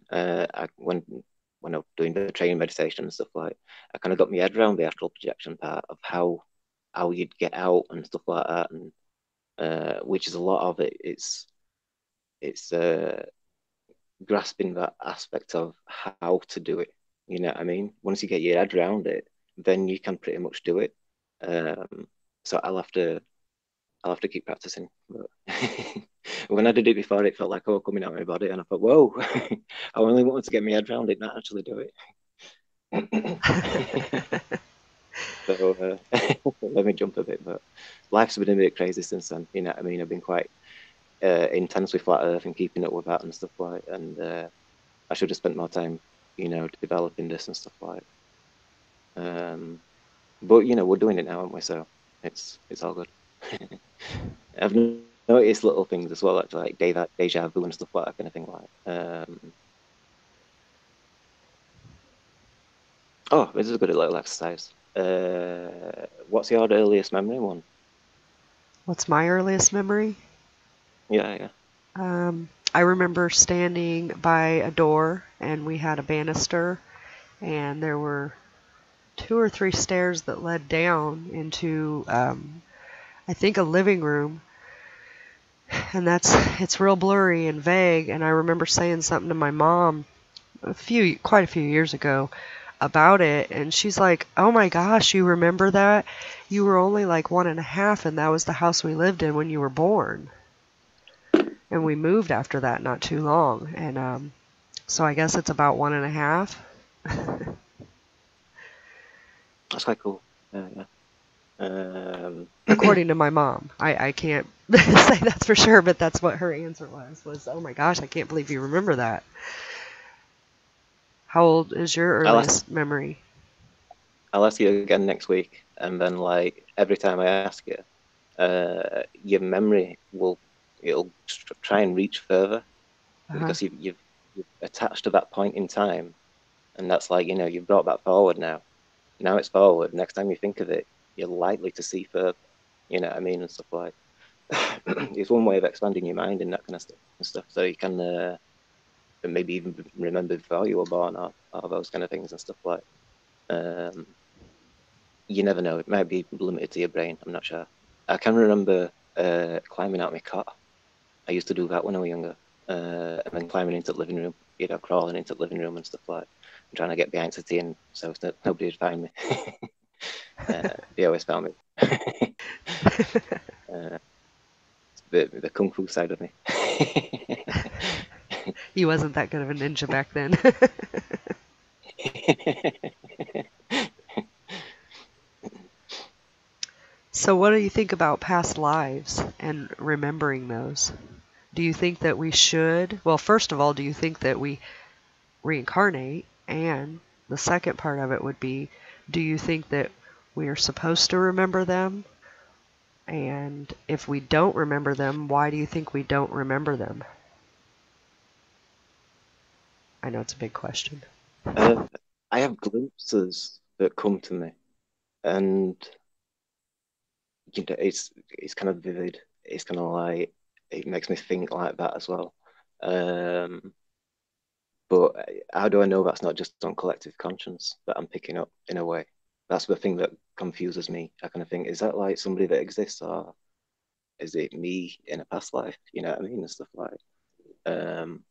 when I was doing the training meditation and stuff like, I kind of got my head around the astral projection part of how you'd get out and stuff like that, and which is a lot of it. It's grasping that aspect of how to do it. You know what I mean? Once you get your head around it, then you can pretty much do it. So I'll have to keep practicing. But when I did it before, it felt like, oh, coming out of my body, and I thought, whoa, I only wanted to get my head around it, not actually do it. So let me jump a bit, but life's been a bit crazy since then. You know what I mean? I've been quite intense with flat Earth and keeping up with that and stuff like, and I should have spent more time, you know, developing this and stuff like. But you know, we're doing it now, aren't we? So it's all good. I've noticed little things as well, like deja vu and stuff like that kind of thing. Like, oh, this is a good little exercise. What's your earliest memory one? What's my earliest memory? Yeah. I remember standing by a door, and we had a banister, and there were 2 or 3 stairs that led down into, I think, a living room. And it's real blurry and vague. And I remember saying something to my mom quite a few years ago about it, and she's like, "Oh my gosh, you remember that? You were only like 1.5, and that was the house we lived in when you were born." And we moved after that not too long, and so I guess it's about 1.5. That's quite cool. According to my mom. I can't say that's for sure, but that's what her answer was, "Oh my gosh, I can't believe you remember that." How old is your earliest memory? I'll ask you again next week, and then like every time I ask you, your memory it'll try and reach further, because you've attached to that point in time, and that's like, you know, you've brought that forward now. Now it's forward. Next time you think of it, you're likely to see further. You know what I mean, and stuff like. It's one way of expanding your mind and that kind of stuff. So you can maybe even remember before you were born, or those kind of things and stuff like. You never know. It might be limited to your brain. I'm not sure. I can remember climbing out my cot. I used to do that when I was younger, and then climbing into the living room, you know, crawling into the living room and stuff like, and trying to get behind the in so nobody would find me. They always found me. The kung fu side of me. He wasn't that good of a ninja back then. So what do you think about past lives and remembering those? Do you think that we should? Well, first of all, do you think that we reincarnate? And the second part of it would be, do you think that we are supposed to remember them? And if we don't remember them, why do you think we don't remember them? I know it's a big question. I have glimpses that come to me, and it's kind of vivid. It's kind of like it makes me think like that as well. Um, but how do I know that's not just on collective conscience that I'm picking up in a way? That's the thing that confuses me. I kind of think, is that like somebody that exists, or is it me in a past life? You know what I mean, and stuff like. Um,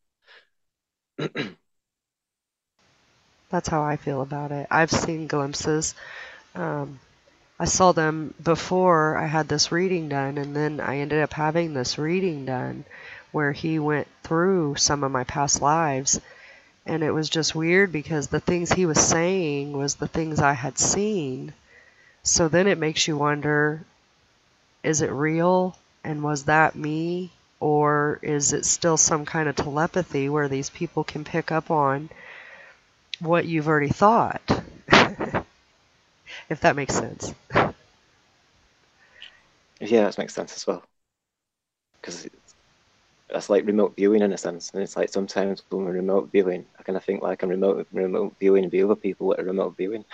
That's how I feel about it. I've seen glimpses. Um, I saw them before I had this reading done, and then I ended up having this reading done where he went through some of my past lives, and it was just weird because the things he was saying was the things I had seen. So then it makes you wonder, is it real? And was that me? Or is it still some kind of telepathy where these people can pick up on what you've already thought? If that makes sense. yeah, that makes sense as well. Because that's like remote viewing in a sense. And it's like sometimes when we're remote viewing, I kind of think like I'm remote viewing the other people that are remote viewing.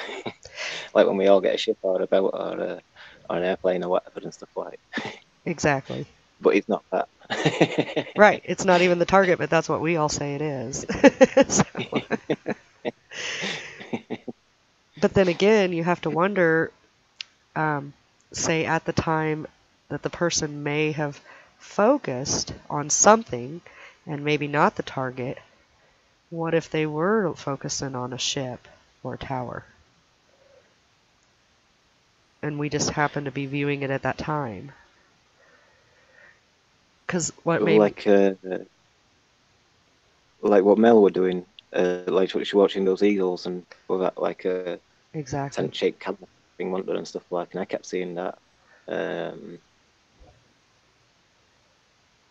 Like when we all get a ship or a boat or an airplane or whatever and stuff like. Exactly. But it's not that. Right. It's not even the target, but that's what we all say it is. So. But then again, you have to wonder, say at the time that the person may have focused on something and maybe not the target, what if they were focusing on a ship or a tower? And we just happen to be viewing it at that time. Because what made like what Mel were doing, like she was watching those eagles and with that like exactly. tent-shaped camera being wanted and stuff like, and I kept seeing that.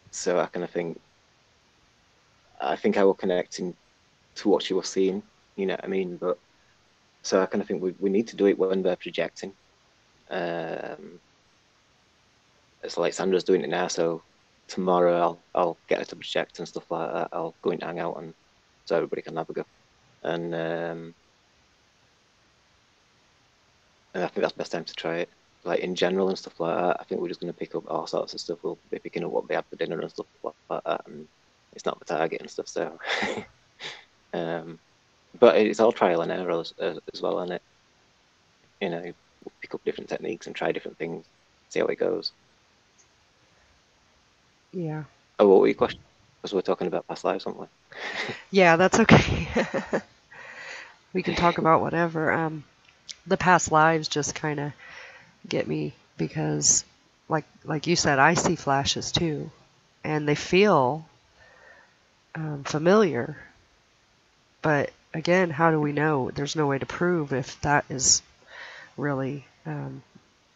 So I kind of think, I was connecting to what she was seeing, you know what I mean? But so I kind of think we need to do it when they're projecting. It's like Sandra's doing it now, so tomorrow I'll get her to project and stuff like that. I'll go and hang out and so everybody can have a go. And I think that's the best time to try it. Like in general and stuff like that, I think we're just going to pick up all sorts of stuff. We'll be picking up what they have for dinner and stuff like that, and it's not the target and stuff. So, but it's all trial and error as well, isn't it? You know, we'll pick up different techniques and try different things, see how it goes. Yeah. Oh, what were your questions? Because we're talking about past lives, aren't we? Yeah, that's okay. We can talk about whatever. The past lives just kind of get me because, like you said, I see flashes too, and they feel familiar. But again, how do we know? There's no way to prove if that is really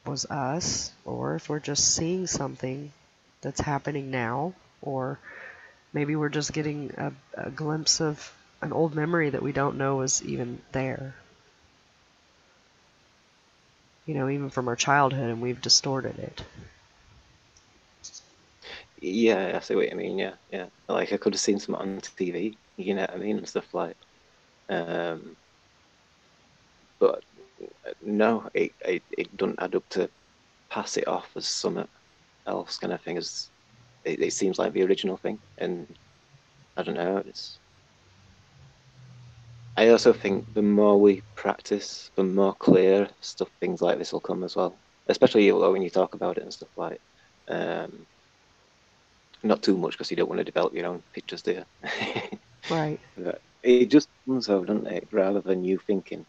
was us, or if we're just seeing something that's happening now, or maybe we're just getting a glimpse of an old memory that we don't know is even there. You know, even from our childhood, and we've distorted it. Yeah, I see what you mean. Yeah, yeah. Like I could have seen something on TV, you know what I mean, and stuff like. But no, it doesn't add up to pass it off as something else kind of thing. As it seems like the original thing, and I don't know. I also think the more we practice, the more clear stuff, things like this will come as well. Especially when you talk about it and stuff like. Um, Not too much because you don't want to develop your own pictures, do you? Right. But it just comes out, doesn't it? Rather than you thinking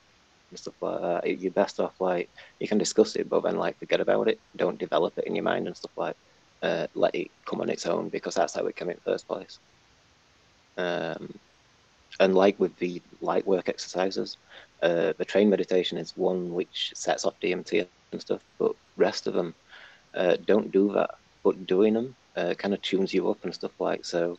and stuff like that. You're best off like you can discuss it, but then like forget about it. Don't develop it in your mind and stuff like. Let it come on its own because that's how it came in the first place. And like with the light work exercises, the train meditation is one which sets off DMT and stuff, but rest of them don't do that, but doing them kind of tunes you up and stuff like so.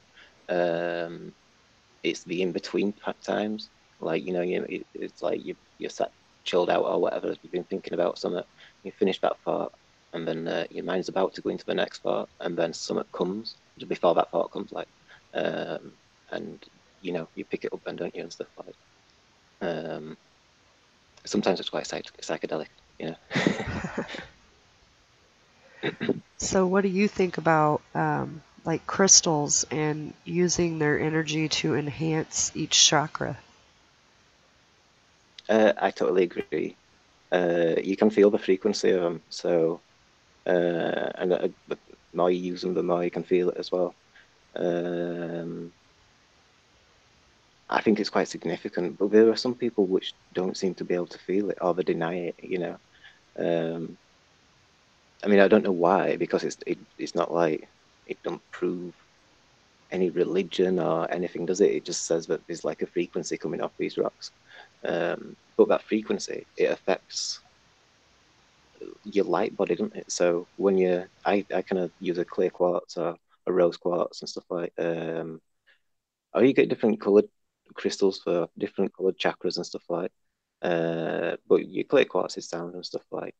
It's the in between times, like it's like you're sat chilled out or whatever. You've been thinking about something, you finish that thought, and then your mind's about to go into the next thought, and then something comes just before that thought comes, like, and you pick it up then, don't you, and stuff like. Sometimes it's quite psychedelic, So what do you think about like crystals and using their energy to enhance each chakra? I totally agree. You can feel the frequency of them, so and the more you use them, the more you can feel it as well. I think it's quite significant, but there are some people which don't seem to be able to feel it or they deny it. I mean, I don't know why, because it's not like it don't prove any religion or anything, does it? It just says that there's like a frequency coming off these rocks. But that frequency, it affects your light body, doesn't it? So when I kind of use a clear quartz or a rose quartz and stuff like, or you get different colored crystals for different colored chakras and stuff like. But your clear quartz is sound and stuff like.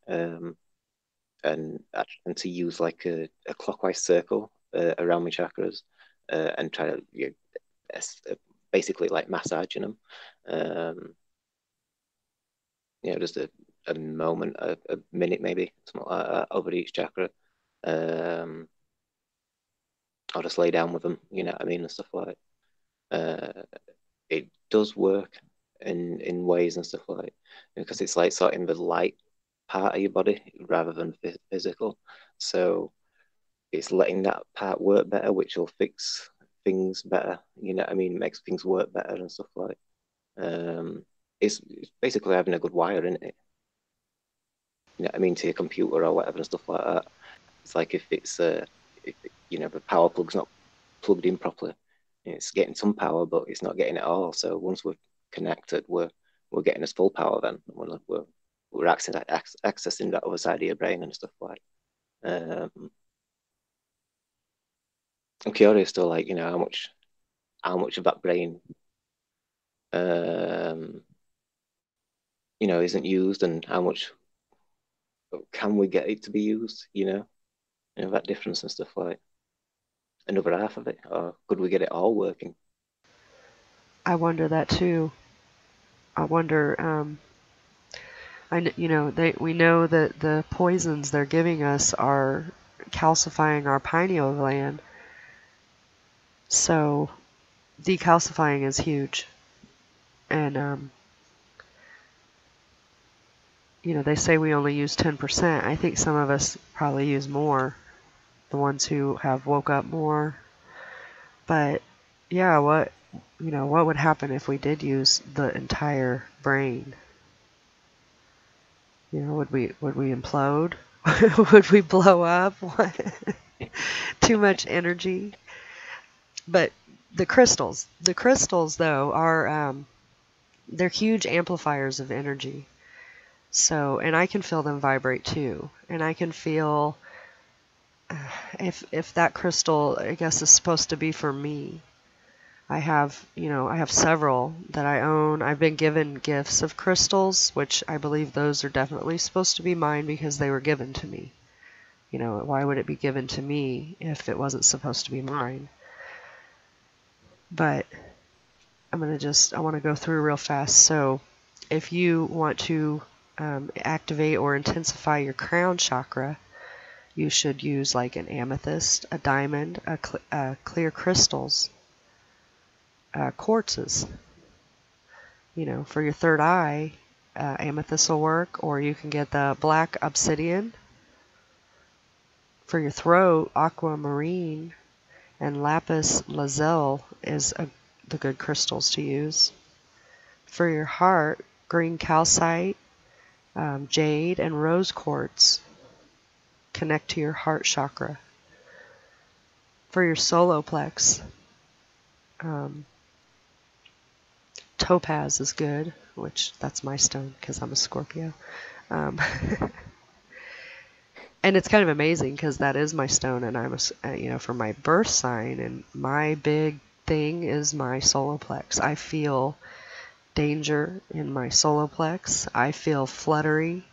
And I tend to use like a clockwise circle around my chakras and try to basically like massaging them. Um, just a moment, a minute maybe, something like that, over each chakra. Um, I'll just lay down with them, you know what I mean, and stuff like. Uh, it does work in ways and stuff like, because it's like sorting the light part of your body rather than physical. So it's letting that part work better, which will fix things better. You know what I mean? Makes things work better and stuff like. Um, it's basically having a good wire in it. You know what I mean, to your computer or whatever and stuff like that. It's like if the power plug's not plugged in properly, it's getting some power, but it's not getting it all. So once we're connected, we're getting us full power. Then we're accessing that other side of your brain and stuff like. I'm curious to like how much of that brain um, isn't used, and how much can we get it to be used? That difference and stuff like another half of it, or could we get it all working? I wonder that too. I wonder, we know that the poisons they're giving us are calcifying our pineal gland. So decalcifying is huge. And, they say we only use 10%. I think some of us probably use more, the ones who have woke up more. But yeah, what would happen if we did use the entire brain? Would we implode? Would we blow up? Too much energy. But the crystals though are they're huge amplifiers of energy. So, and I can feel them vibrate too, and I can feel if that crystal, I guess, is supposed to be for me. I have several that I own. I've been given gifts of crystals, which I believe those are definitely supposed to be mine because they were given to me. Why would it be given to me if it wasn't supposed to be mine? But I want to go through real fast. So if you want to activate or intensify your crown chakra, you should use like an amethyst, a diamond, clear crystals, quartzes. For your third eye, amethyst will work, or you can get the black obsidian. For your throat, aquamarine and lapis lazuli is the good crystals to use. For your heart, green calcite, jade, and rose quartz connect to your heart chakra. For your solar plex, topaz is good, which that's my stone because I'm a Scorpio. And it's kind of amazing because that is my stone, and I'm for my birth sign, and my big thing is my solar plex. I feel danger in my solar plex. I feel fluttery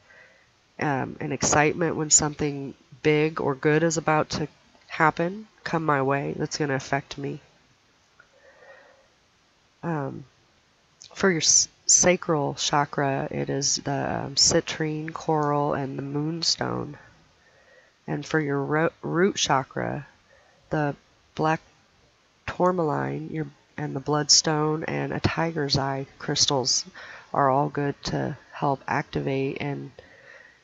and excitement when something big or good is about to happen, come my way, that's going to affect me. For your sacral chakra, it is the citrine, coral, and the moonstone. And for your root chakra, the black tourmaline and the bloodstone and a tiger's eye crystals are all good to help activate and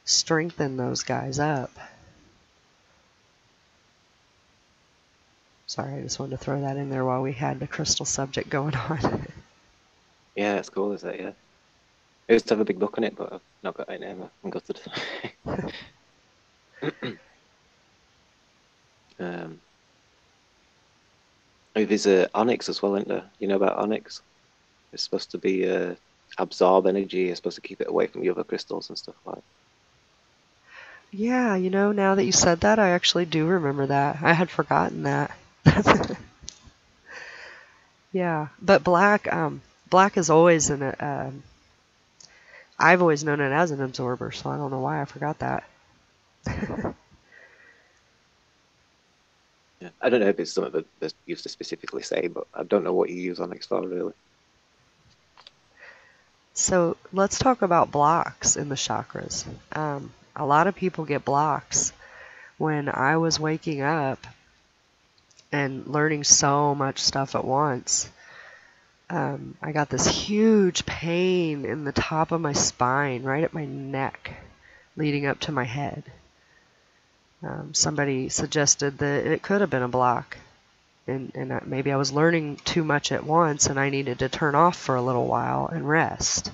strengthen those guys up. Sorry, I just wanted to throw that in there while we had the crystal subject going on. Yeah, it's cool, is it? Yeah. I used to have a big book on it, but I've not got it anymore. I'm gutted. There's onyx as well, isn't there? You know about onyx? It's supposed to be absorb energy. It's supposed to keep it away from the other crystals and stuff like that. Yeah, now that you said that, I actually do remember that. I had forgotten that. Yeah, but black is always I've always known it as an absorber, so I don't know why I forgot that. Yeah. I don't know if it's something that's used to specifically say, but I don't know what you use onyx for, really. So let's talk about blocks in the chakras. A lot of people get blocks. When I was waking up and learning so much stuff at once, I got this huge pain in the top of my spine, right at my neck, leading up to my head. Somebody suggested that it could have been a block, and maybe I was learning too much at once and I needed to turn off for a little while and rest.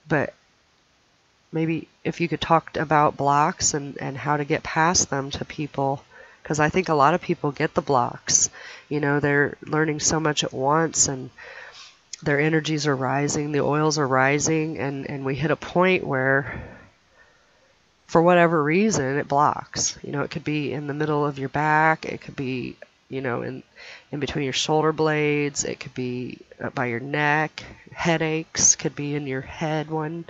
But maybe if you could talk about blocks and how to get past them to people, because I think a lot of people get the blocks. They're learning so much at once and their energies are rising, the oils are rising, and we hit a point where, for whatever reason, it blocks. It could be in the middle of your back, it could be, in between your shoulder blades, it could be by your neck, headaches could be in your head one.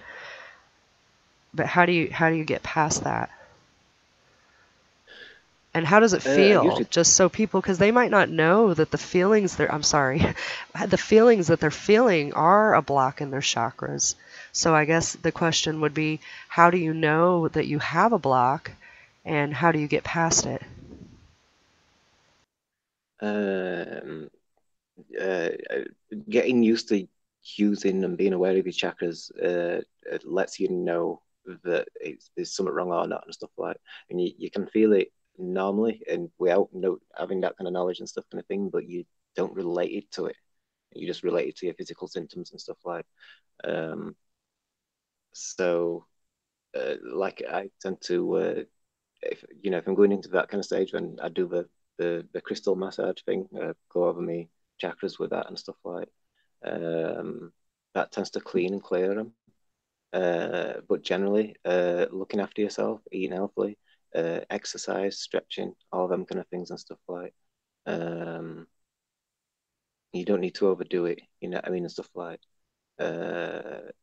But how do you get past that? And how does it feel? Usually, Just so people, because they might not know that the feelings the feelings that they're feeling are a block in their chakras. So I guess the question would be, how do you know that you have a block, and how do you get past it? um, uh, getting used to using and being aware of your chakras it lets you know that there's something wrong or not and stuff like that. And you can feel it normally and without having that kind of knowledge and stuff kind of thing, but you don't relate it to it. You just relate it to your physical symptoms and stuff like so like I tend to if I'm going into that kind of stage, then I do the crystal massage thing, go over my chakras with that and stuff like that tends to clean and clear them. But generally, looking after yourself, eating healthily, exercise, stretching, all them kind of things and stuff like. Um, you don't need to overdo it, you know what I mean, and stuff like. Like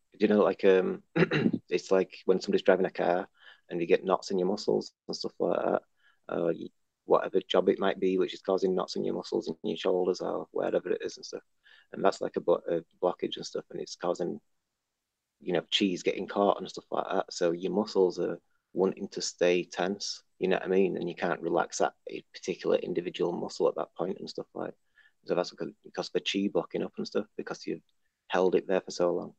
it's like when somebody's driving a car and you get knots in your muscles and stuff like that. Whatever job it might be, which is causing knots in your muscles and your shoulders or wherever it is and stuff. And that's like a blockage and stuff, and it's causing cheese getting caught and stuff like that. So your muscles are wanting to stay tense, you know what I mean? And you can't relax that particular individual muscle at that point and stuff like. So that's because of the chi blocking up and stuff because you've held it there for so long.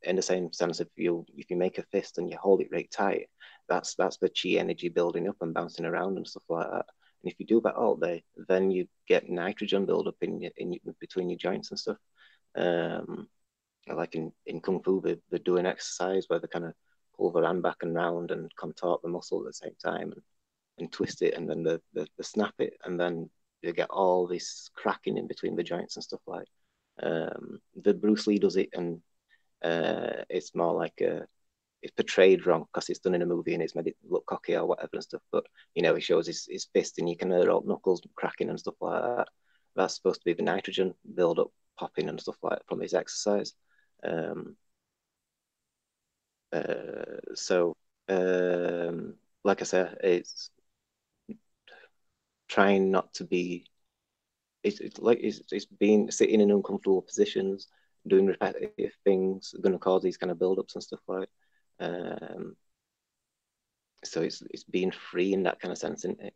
In the same sense, if you make a fist and you hold it right tight, that's the chi energy building up and bouncing around and stuff like that. And if you do that all day, then you get nitrogen buildup in between your joints and stuff. Um, like in Kung Fu, they're doing exercise where they kind of pull their hand back and round and contort the muscle at the same time and twist it and then they snap it and then you get all this cracking in between the joints and stuff like. The Bruce Lee does it and it's more like it's portrayed wrong because it's done in a movie and it's made it look cocky or whatever and stuff. But you know, he shows his fist and you can hear all knuckles cracking and stuff like that. That's supposed to be the nitrogen build-up popping and stuff like that from his exercise. Um, so, like I said, it's trying not to be. It's being sitting in uncomfortable positions, doing repetitive things, going to cause these kind of build-ups and stuff like. Um, so it's being free in that kind of sense, isn't it?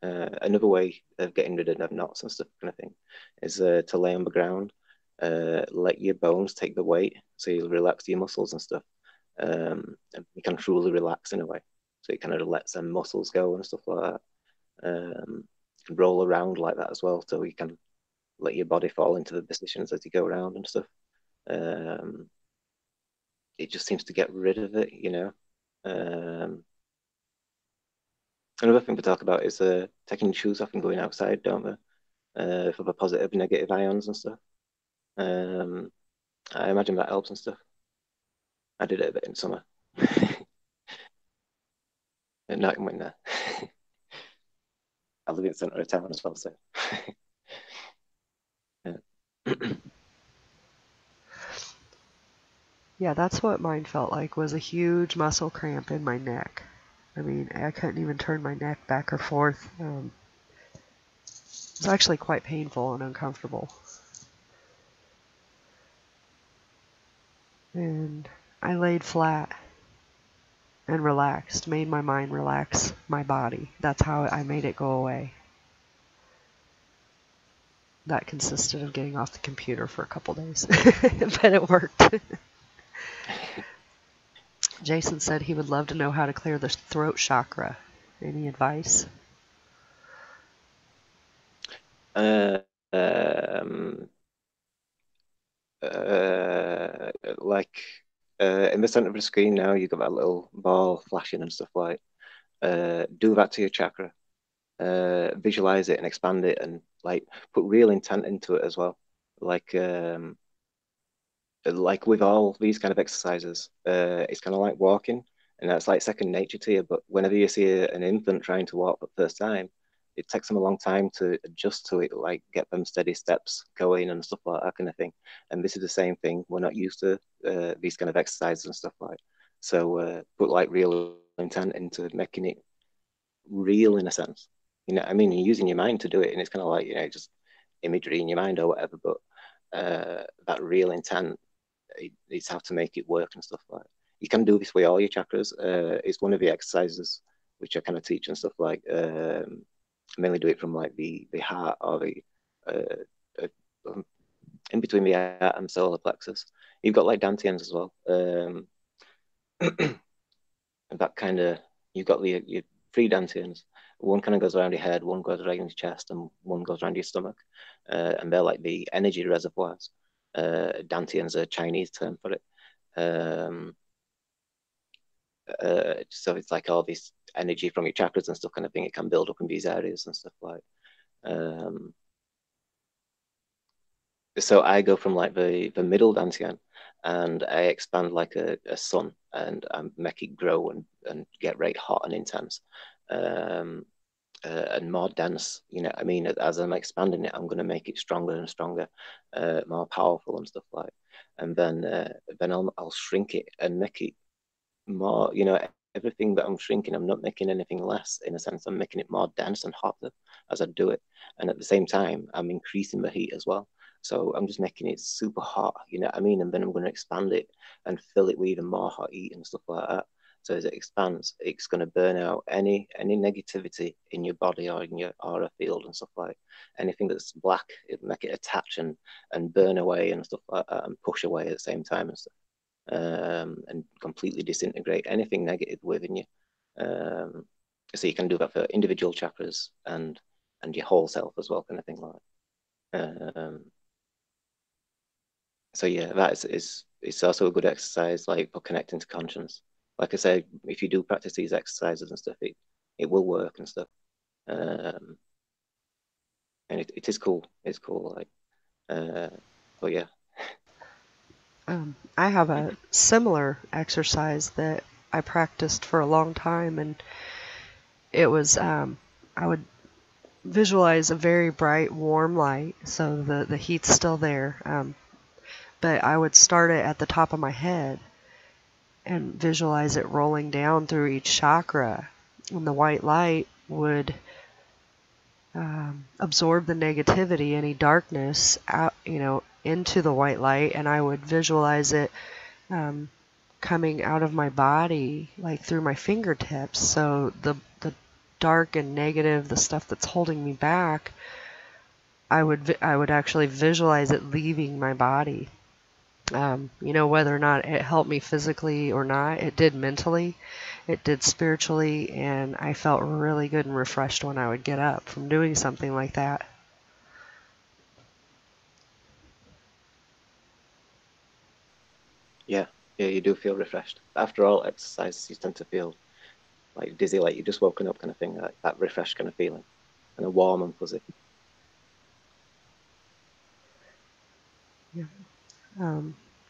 Another way of getting rid of knots and stuff kind of thing is to lay on the ground, let your bones take the weight, so you'll relax your muscles and stuff. And you can truly relax in a way. So it kind of lets some muscles go and stuff like that. Roll around like that as well, so you can let your body fall into the positions as you go around and stuff. It just seems to get rid of it, you know. Another thing to talk about is taking your shoes off and going outside, don't we? For the positive, negative ions and stuff. I imagine that helps and stuff. I did it a bit in summer. Not in winter. I live in the centre of town as well, so. Yeah, that's what mine felt like, was a huge muscle cramp in my neck. I mean, I couldn't even turn my neck back or forth. It was actually quite painful and uncomfortable. And I laid flat and relaxed, made my mind relax my body. That's how I made it go away. That consisted of getting off the computer for a couple days, but it worked. Jason said he would love to know how to clear the throat chakra. Any advice? Uh, um, like in the center of the screen now, you've got that little ball flashing and stuff like. Do that to your chakra. Visualize it and expand it, and like put real intent into it as well. Like like with all these kind of exercises, it's kind of like walking, and that's like second nature to you. But whenever you see an infant trying to walk for the first time, it takes them a long time to adjust to it, like get them steady steps going and stuff like that kind of thing. And this is the same thing. We're not used to these kind of exercises and stuff like. So put like real intent into making it real in a sense. You know, I mean, you're using your mind to do it, and it's kind of like just imagery in your mind or whatever. But that real intent, it's how to make it work and stuff like that. You can do this with all your chakras. It's one of the exercises which I kind of teach and stuff like. I mainly do it from like the heart or the in between the heart and solar plexus. You've got like dantians as well. That kind of you've got your three dantians. One kind of goes around your head, one goes around your chest, and one goes around your stomach. And they're like the energy reservoirs. Dantian's a Chinese term for it. So it's like all this energy from your chakras and stuff kind of thing. It can build up in these areas and stuff like. So I go from like the middle dantian, and I expand like a sun, and I make it grow and get right hot and intense. Um, and more dense. You know, I mean, as I'm expanding it, I'm going to make it stronger and stronger, more powerful and stuff like. And then I'll shrink it and make it more. You know, everything that I'm shrinking, I'm not making anything less. In a sense, I'm making it more dense and hotter as I do it. And at the same time, I'm increasing the heat as well. So I'm just making it super hot. You know what I mean? And then I'm going to expand it and fill it with even more hot heat and stuff like that. So as it expands, it's going to burn out any negativity in your body or in your aura field and stuff like anything that's black. It make it attach and burn away and stuff like that, and push away at the same time and stuff, and completely disintegrate anything negative within you. Um, so you can do that for individual chakras and your whole self as well, kind of thing like that. So yeah, that is it's also a good exercise like for connecting to conscience. Like I said, if you do practice these exercises and stuff, it will work and stuff. Um, and it is cool. It's cool. Like, but yeah. I have a similar exercise that I practiced for a long time, and it was I would visualize a very bright, warm light, so the heat's still there, but I would start it at the top of my head and visualize it rolling down through each chakra, and the white light would absorb the negativity, any darkness, out, into the white light, and I would visualize it coming out of my body, like through my fingertips. So the dark and negative, the stuff that's holding me back, I would actually visualize it leaving my body. Whether or not it helped me physically or not, it did mentally, it did spiritually, and I felt really good and refreshed when I would get up from doing something like that. Yeah, you do feel refreshed. After all exercises, you tend to feel like dizzy, like you've just woken up kind of thing, like that refreshed kind of feeling, and a warm and fuzzy. Yeah.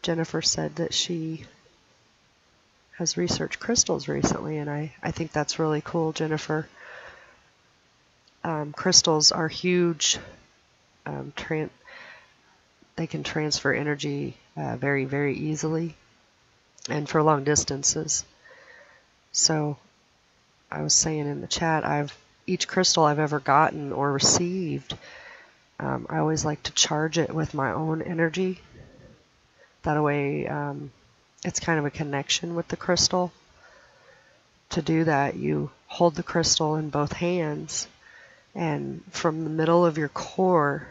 Jennifer said that she has researched crystals recently, and I think that's really cool, Jennifer. Crystals are huge. They can transfer energy very, very easily and for long distances. So I was saying in the chat, each crystal I've ever gotten or received, I always like to charge it with my own energy. That way, it's kind of a connection with the crystal. To do that, you hold the crystal in both hands, and from the middle of your core,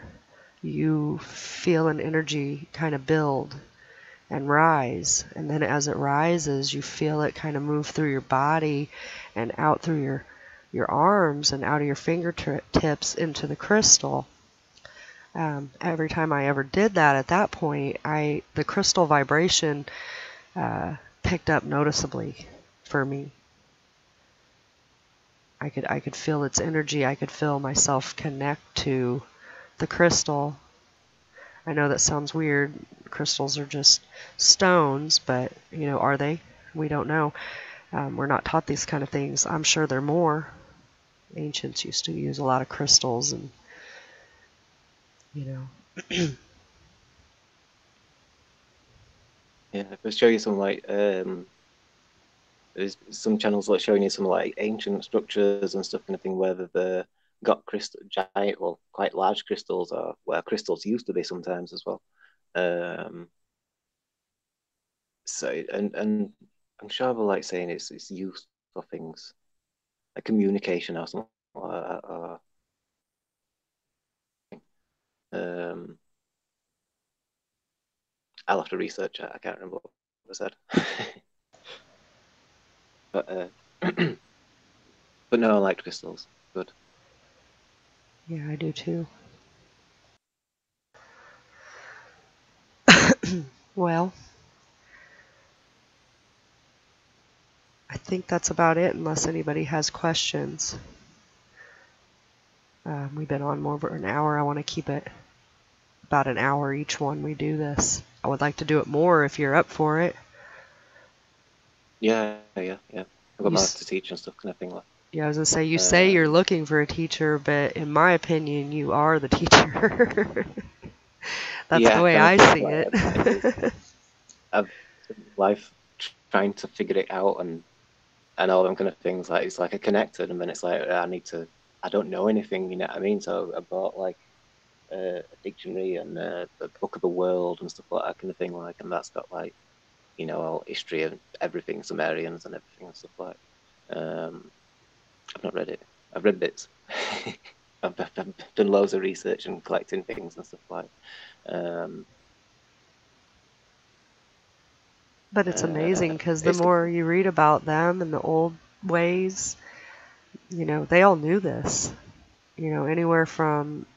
you feel an energy kind of build and rise. And then as it rises, you feel it kind of move through your body and out through your arms and out of your fingertips into the crystal. Every time I ever did that, at that point, the crystal vibration picked up noticeably for me. I could feel its energy. I could feel myself connect to the crystal. I know that sounds weird. Crystals are just stones, but are they? We don't know. We're not taught these kind of things. I'm sure they're more. Ancients used to use a lot of crystals, and Yeah, if I show you some like there's some channels like showing you some like ancient structures and stuff kind of thing where they've got giant, well, quite large crystals, or where crystals used to be sometimes as well. So and I'm sure they're like saying it's used for things like communication or something like that, or um, I'll have to research it. I can't remember what was said. But but no, I like crystals. Good. yeah, I do too. Well, I think that's about it, unless anybody has questions. We've been on more over an hour. I want to keep it about an hour each one we do this. I would like to do it more if you're up for it. Yeah. I've got maths to teach and stuff kind of thing. Like, yeah, I was going to say, you say you're looking for a teacher, but in my opinion, you are the teacher. That's the way I see it. I've life trying to figure it out and all them kind of things. Like it's like a connected, and then it's like I don't know anything, you know what I mean? So I bought like a dictionary and the book of the world and stuff like that kind of thing. Like, and that's got like all history and everything, Sumerians and everything and stuff like. I've not read it. I've read bits. I've done loads of research and collecting things and stuff like. But it's amazing because the more you read about them and the old ways, they all knew this. Anywhere from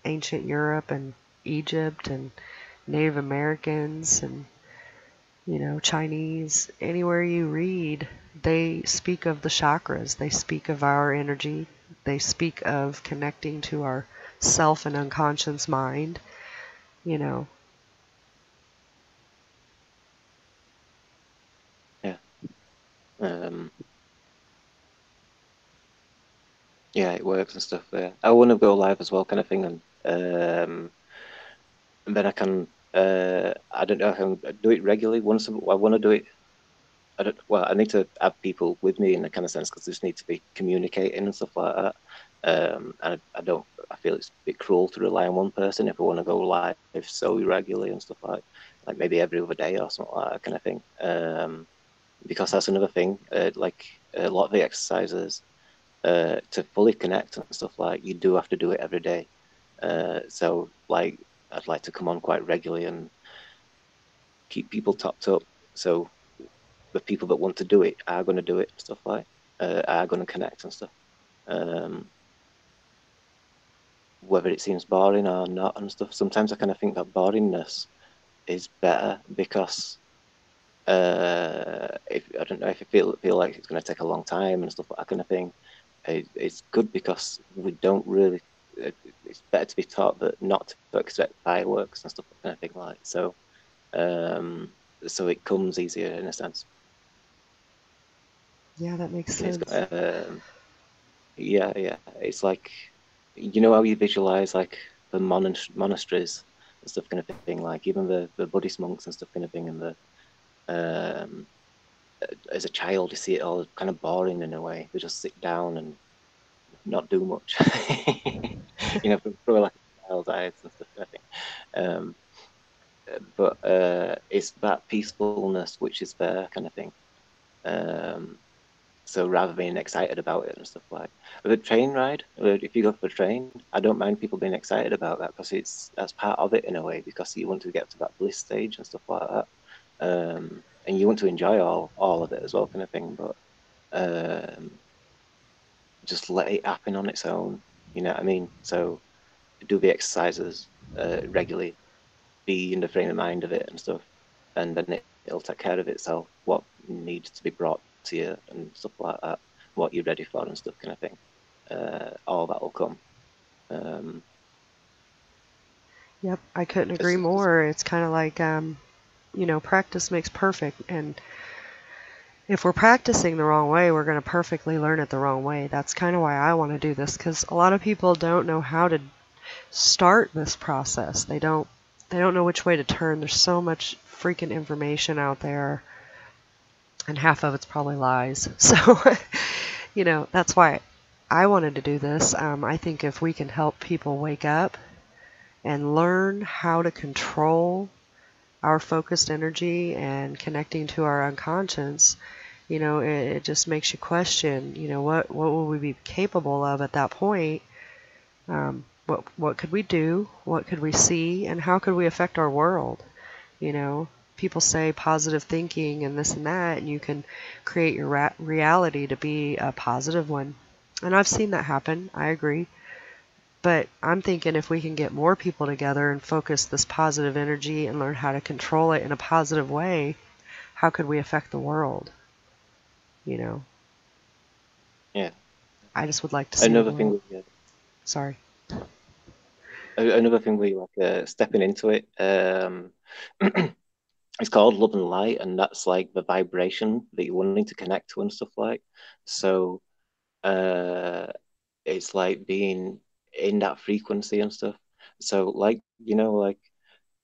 ancient Europe and Egypt and Native Americans and, Chinese, anywhere you read, they speak of the chakras. They speak of our energy. They speak of connecting to our self and unconscious mind, Um, yeah, it works and stuff. I want to go live as well, kind of thing, and then I can. I don't know if I can do it regularly. Once I want to do it. I don't. Well, I need to have people with me in a kind of sense because just need to be communicating and stuff like that. And I don't. I feel it's a bit cruel to rely on one person if I want to go live so irregularly and stuff like maybe every other day or something like that kind of thing. Because that's another thing. Like a lot of the exercises, to fully connect and stuff like you do have to do it every day. So like I'd like to come on quite regularly and keep people topped up. So the people that want to do it are going to do it and stuff like are going to connect and stuff. Um, whether it seems boring or not and stuff. Sometimes I kind of think that boringness is better because if I don't know if you feel like it's going to take a long time and stuff like that kind of thing, it's good because we don't really. It's better to be taught that not to expect fireworks and stuff kind of thing like so. So it comes easier in a sense. Yeah, that makes It's sense. yeah. It's like you know how you visualize like the monasteries and stuff kind of thing, like even the Buddhist monks and stuff kind of thing, and the um as a child you see it all kind of boring in a way. They just sit down and not do much. You know, for like a child's eyes and stuff kind of thing. But it's that peacefulness which is there kind of thing. Um, so rather than being excited about it and stuff like the train ride, if you go for a train, I don't mind people being excited about that because that's part of it in a way because you want to get to that bliss stage and stuff like that, and you want to enjoy all of it as well, kind of thing. But um, just let it happen on its own. You know what I mean? So do the exercises regularly, be in the frame of mind of it and stuff, and then it'll take care of itself. What needs to be brought to you and stuff like that, what you're ready for and stuff, kind of thing. All that will come. Um, Yep, I couldn't agree it's, more. It's kind of like, practice makes perfect. And if we're practicing the wrong way, we're going to perfectly learn it the wrong way. That's kind of why I want to do this, because a lot of people don't know how to start this process. They don't know which way to turn. There's so much freaking information out there, and half of it's probably lies. So, that's why I wanted to do this. I think if we can help people wake up and learn how to control our focused energy and connecting to our unconscious, it just makes you question, what will we be capable of at that point? What could we do? What could we see? And how could we affect our world? People say positive thinking and this and that, and you can create your reality to be a positive one. And I've seen that happen. I agree. But I'm thinking if we can get more people together and focus this positive energy and learn how to control it in a positive way, how could we affect the world? You know, yeah. I just would like to see a Another world. thing, Sorry. another thing we like stepping into it. It's called love and light, and that's like the vibration that you're wanting to connect to and stuff like. So uh, it's like being in that frequency and stuff. So like like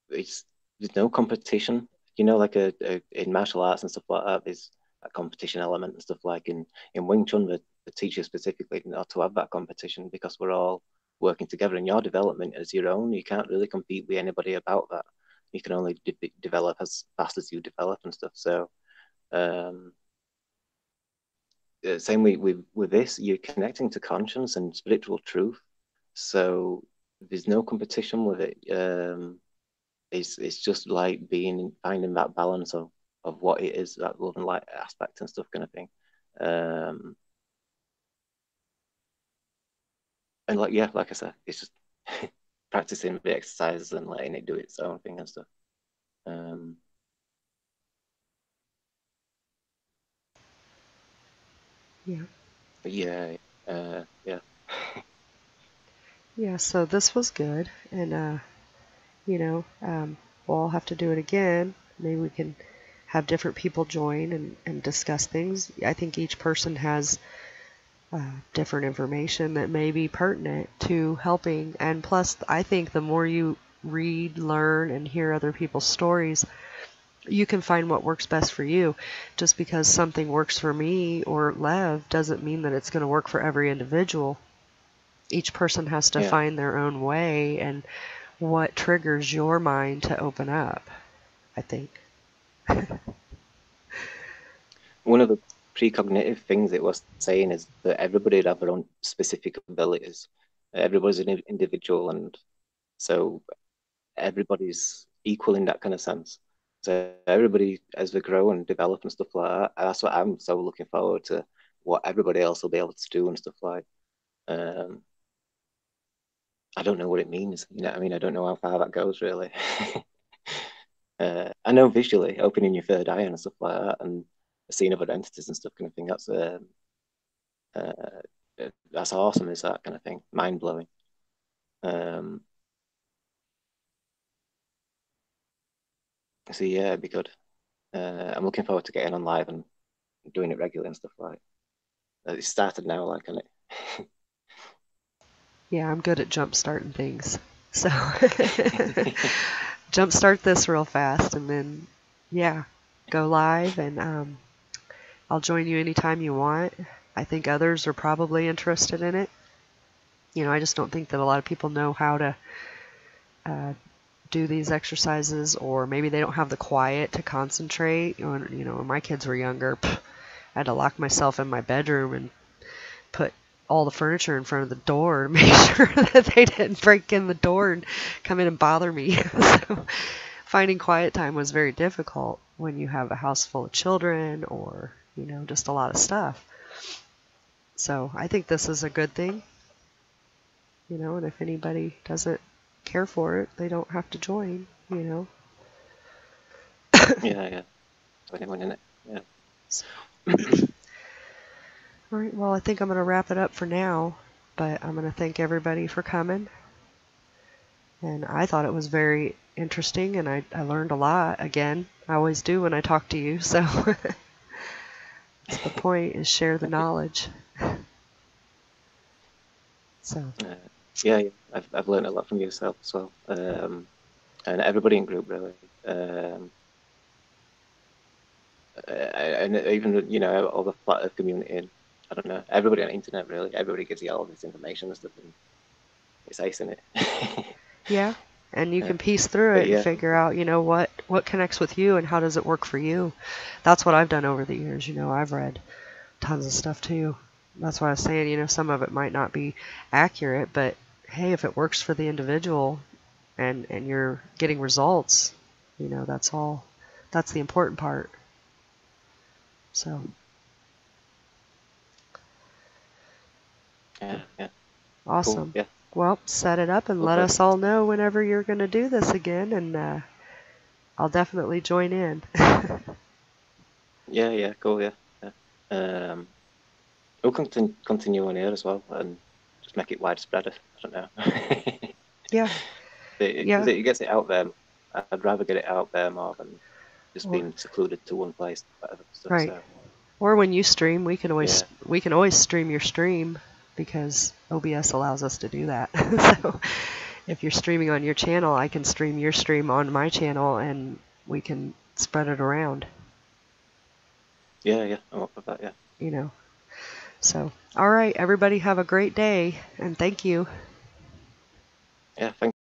it's there's no competition. Like in martial arts and stuff like that, there's a competition element and stuff like in Wing Chun, the teacher specifically not to have that competition because we're all working together. And your development is your own. You can't really compete with anybody about that. You can only develop as fast as you develop and stuff. So um, same with this, you're connecting to conscience and spiritual truth. So there's no competition with it. It's just like finding that balance of what it is, that love and light aspect and stuff kind of thing. Um, and like yeah, like I said, it's just practicing the exercises and letting it do its own thing and stuff. Um, Yeah. but yeah, yeah, Yeah, so this was good. And, you know, um, we'll have to do it again. Maybe we can have different people join and discuss things. I think each person has different information that may be pertinent to helping. And plus, I think the more you read, learn, and hear other people's stories, you can find what works best for you. Just because something works for me or Lev doesn't mean that it's going to work for every individual. Each person has to find their own way and what triggers your mind to open up, I think. One of the precognitive things it was saying is that everybody would have their own specific abilities. Everybody's an individual, and so everybody's equal in that kind of sense. So everybody, as they grow and develop and stuff like that, that's what I'm so looking forward to, what everybody else will be able to do and stuff like. I don't know what it means. You know what I mean? I don't know how far that goes, really. I know visually, opening your third eye and stuff like that, and seeing other entities and stuff kind of thing, that's awesome, is that kind of thing. Mind-blowing. So yeah, it'd be good. I'm looking forward to getting on live and doing it regularly and stuff like that. It started now, like, isn't it? Yeah, I'm good at jump starting things. So jump start this real fast and then, yeah, go live, and I'll join you anytime you want. I think others are probably interested in it. You know, I just don't think that a lot of people know how to do these exercises, or maybe they don't have the quiet to concentrate. When my kids were younger, I had to lock myself in my bedroom and put all the furniture in front of the door to make sure that they didn't break in the door and come in and bother me. So finding quiet time was very difficult when you have a house full of children or, just a lot of stuff. So I think this is a good thing, and if anybody doesn't care for it, they don't have to join, Yeah. Anyone in it? Yeah. So. All right, well, I think I'm going to wrap it up for now, but I'm going to thank everybody for coming. And I thought it was very interesting, and I learned a lot. Again, I always do when I talk to you, so that's the point, is share the knowledge. So. Yeah, I've learned a lot from yourself as well, and everybody in group, really. And even, all the flat earth community, and I don't know, everybody on the internet, really, everybody gives you all this information and stuff, and it's ace, isn't it? Yeah, and you can piece through it and figure out, what connects with you and how does it work for you. That's what I've done over the years. I've read tons of stuff too. That's why I was saying, some of it might not be accurate, but hey, if it works for the individual and you're getting results, that's all. That's the important part. So. Yeah. Awesome. Cool. Yeah. Well, set it up and let us all know whenever you're going to do this again, and I'll definitely join in. Yeah, cool, yeah. We'll continue on here as well and just make it widespread. I don't know. Yeah. Because it gets it out there. I'd rather get it out there more than just being secluded to one place. Whatever stuff, right. So. Or when you stream, we can always stream your stream, because OBS allows us to do that. So if you're streaming on your channel, I can stream your stream on my channel, and we can spread it around. Yeah, I'm up with that, yeah. So, all right, everybody have a great day, and thank you. Yeah, thank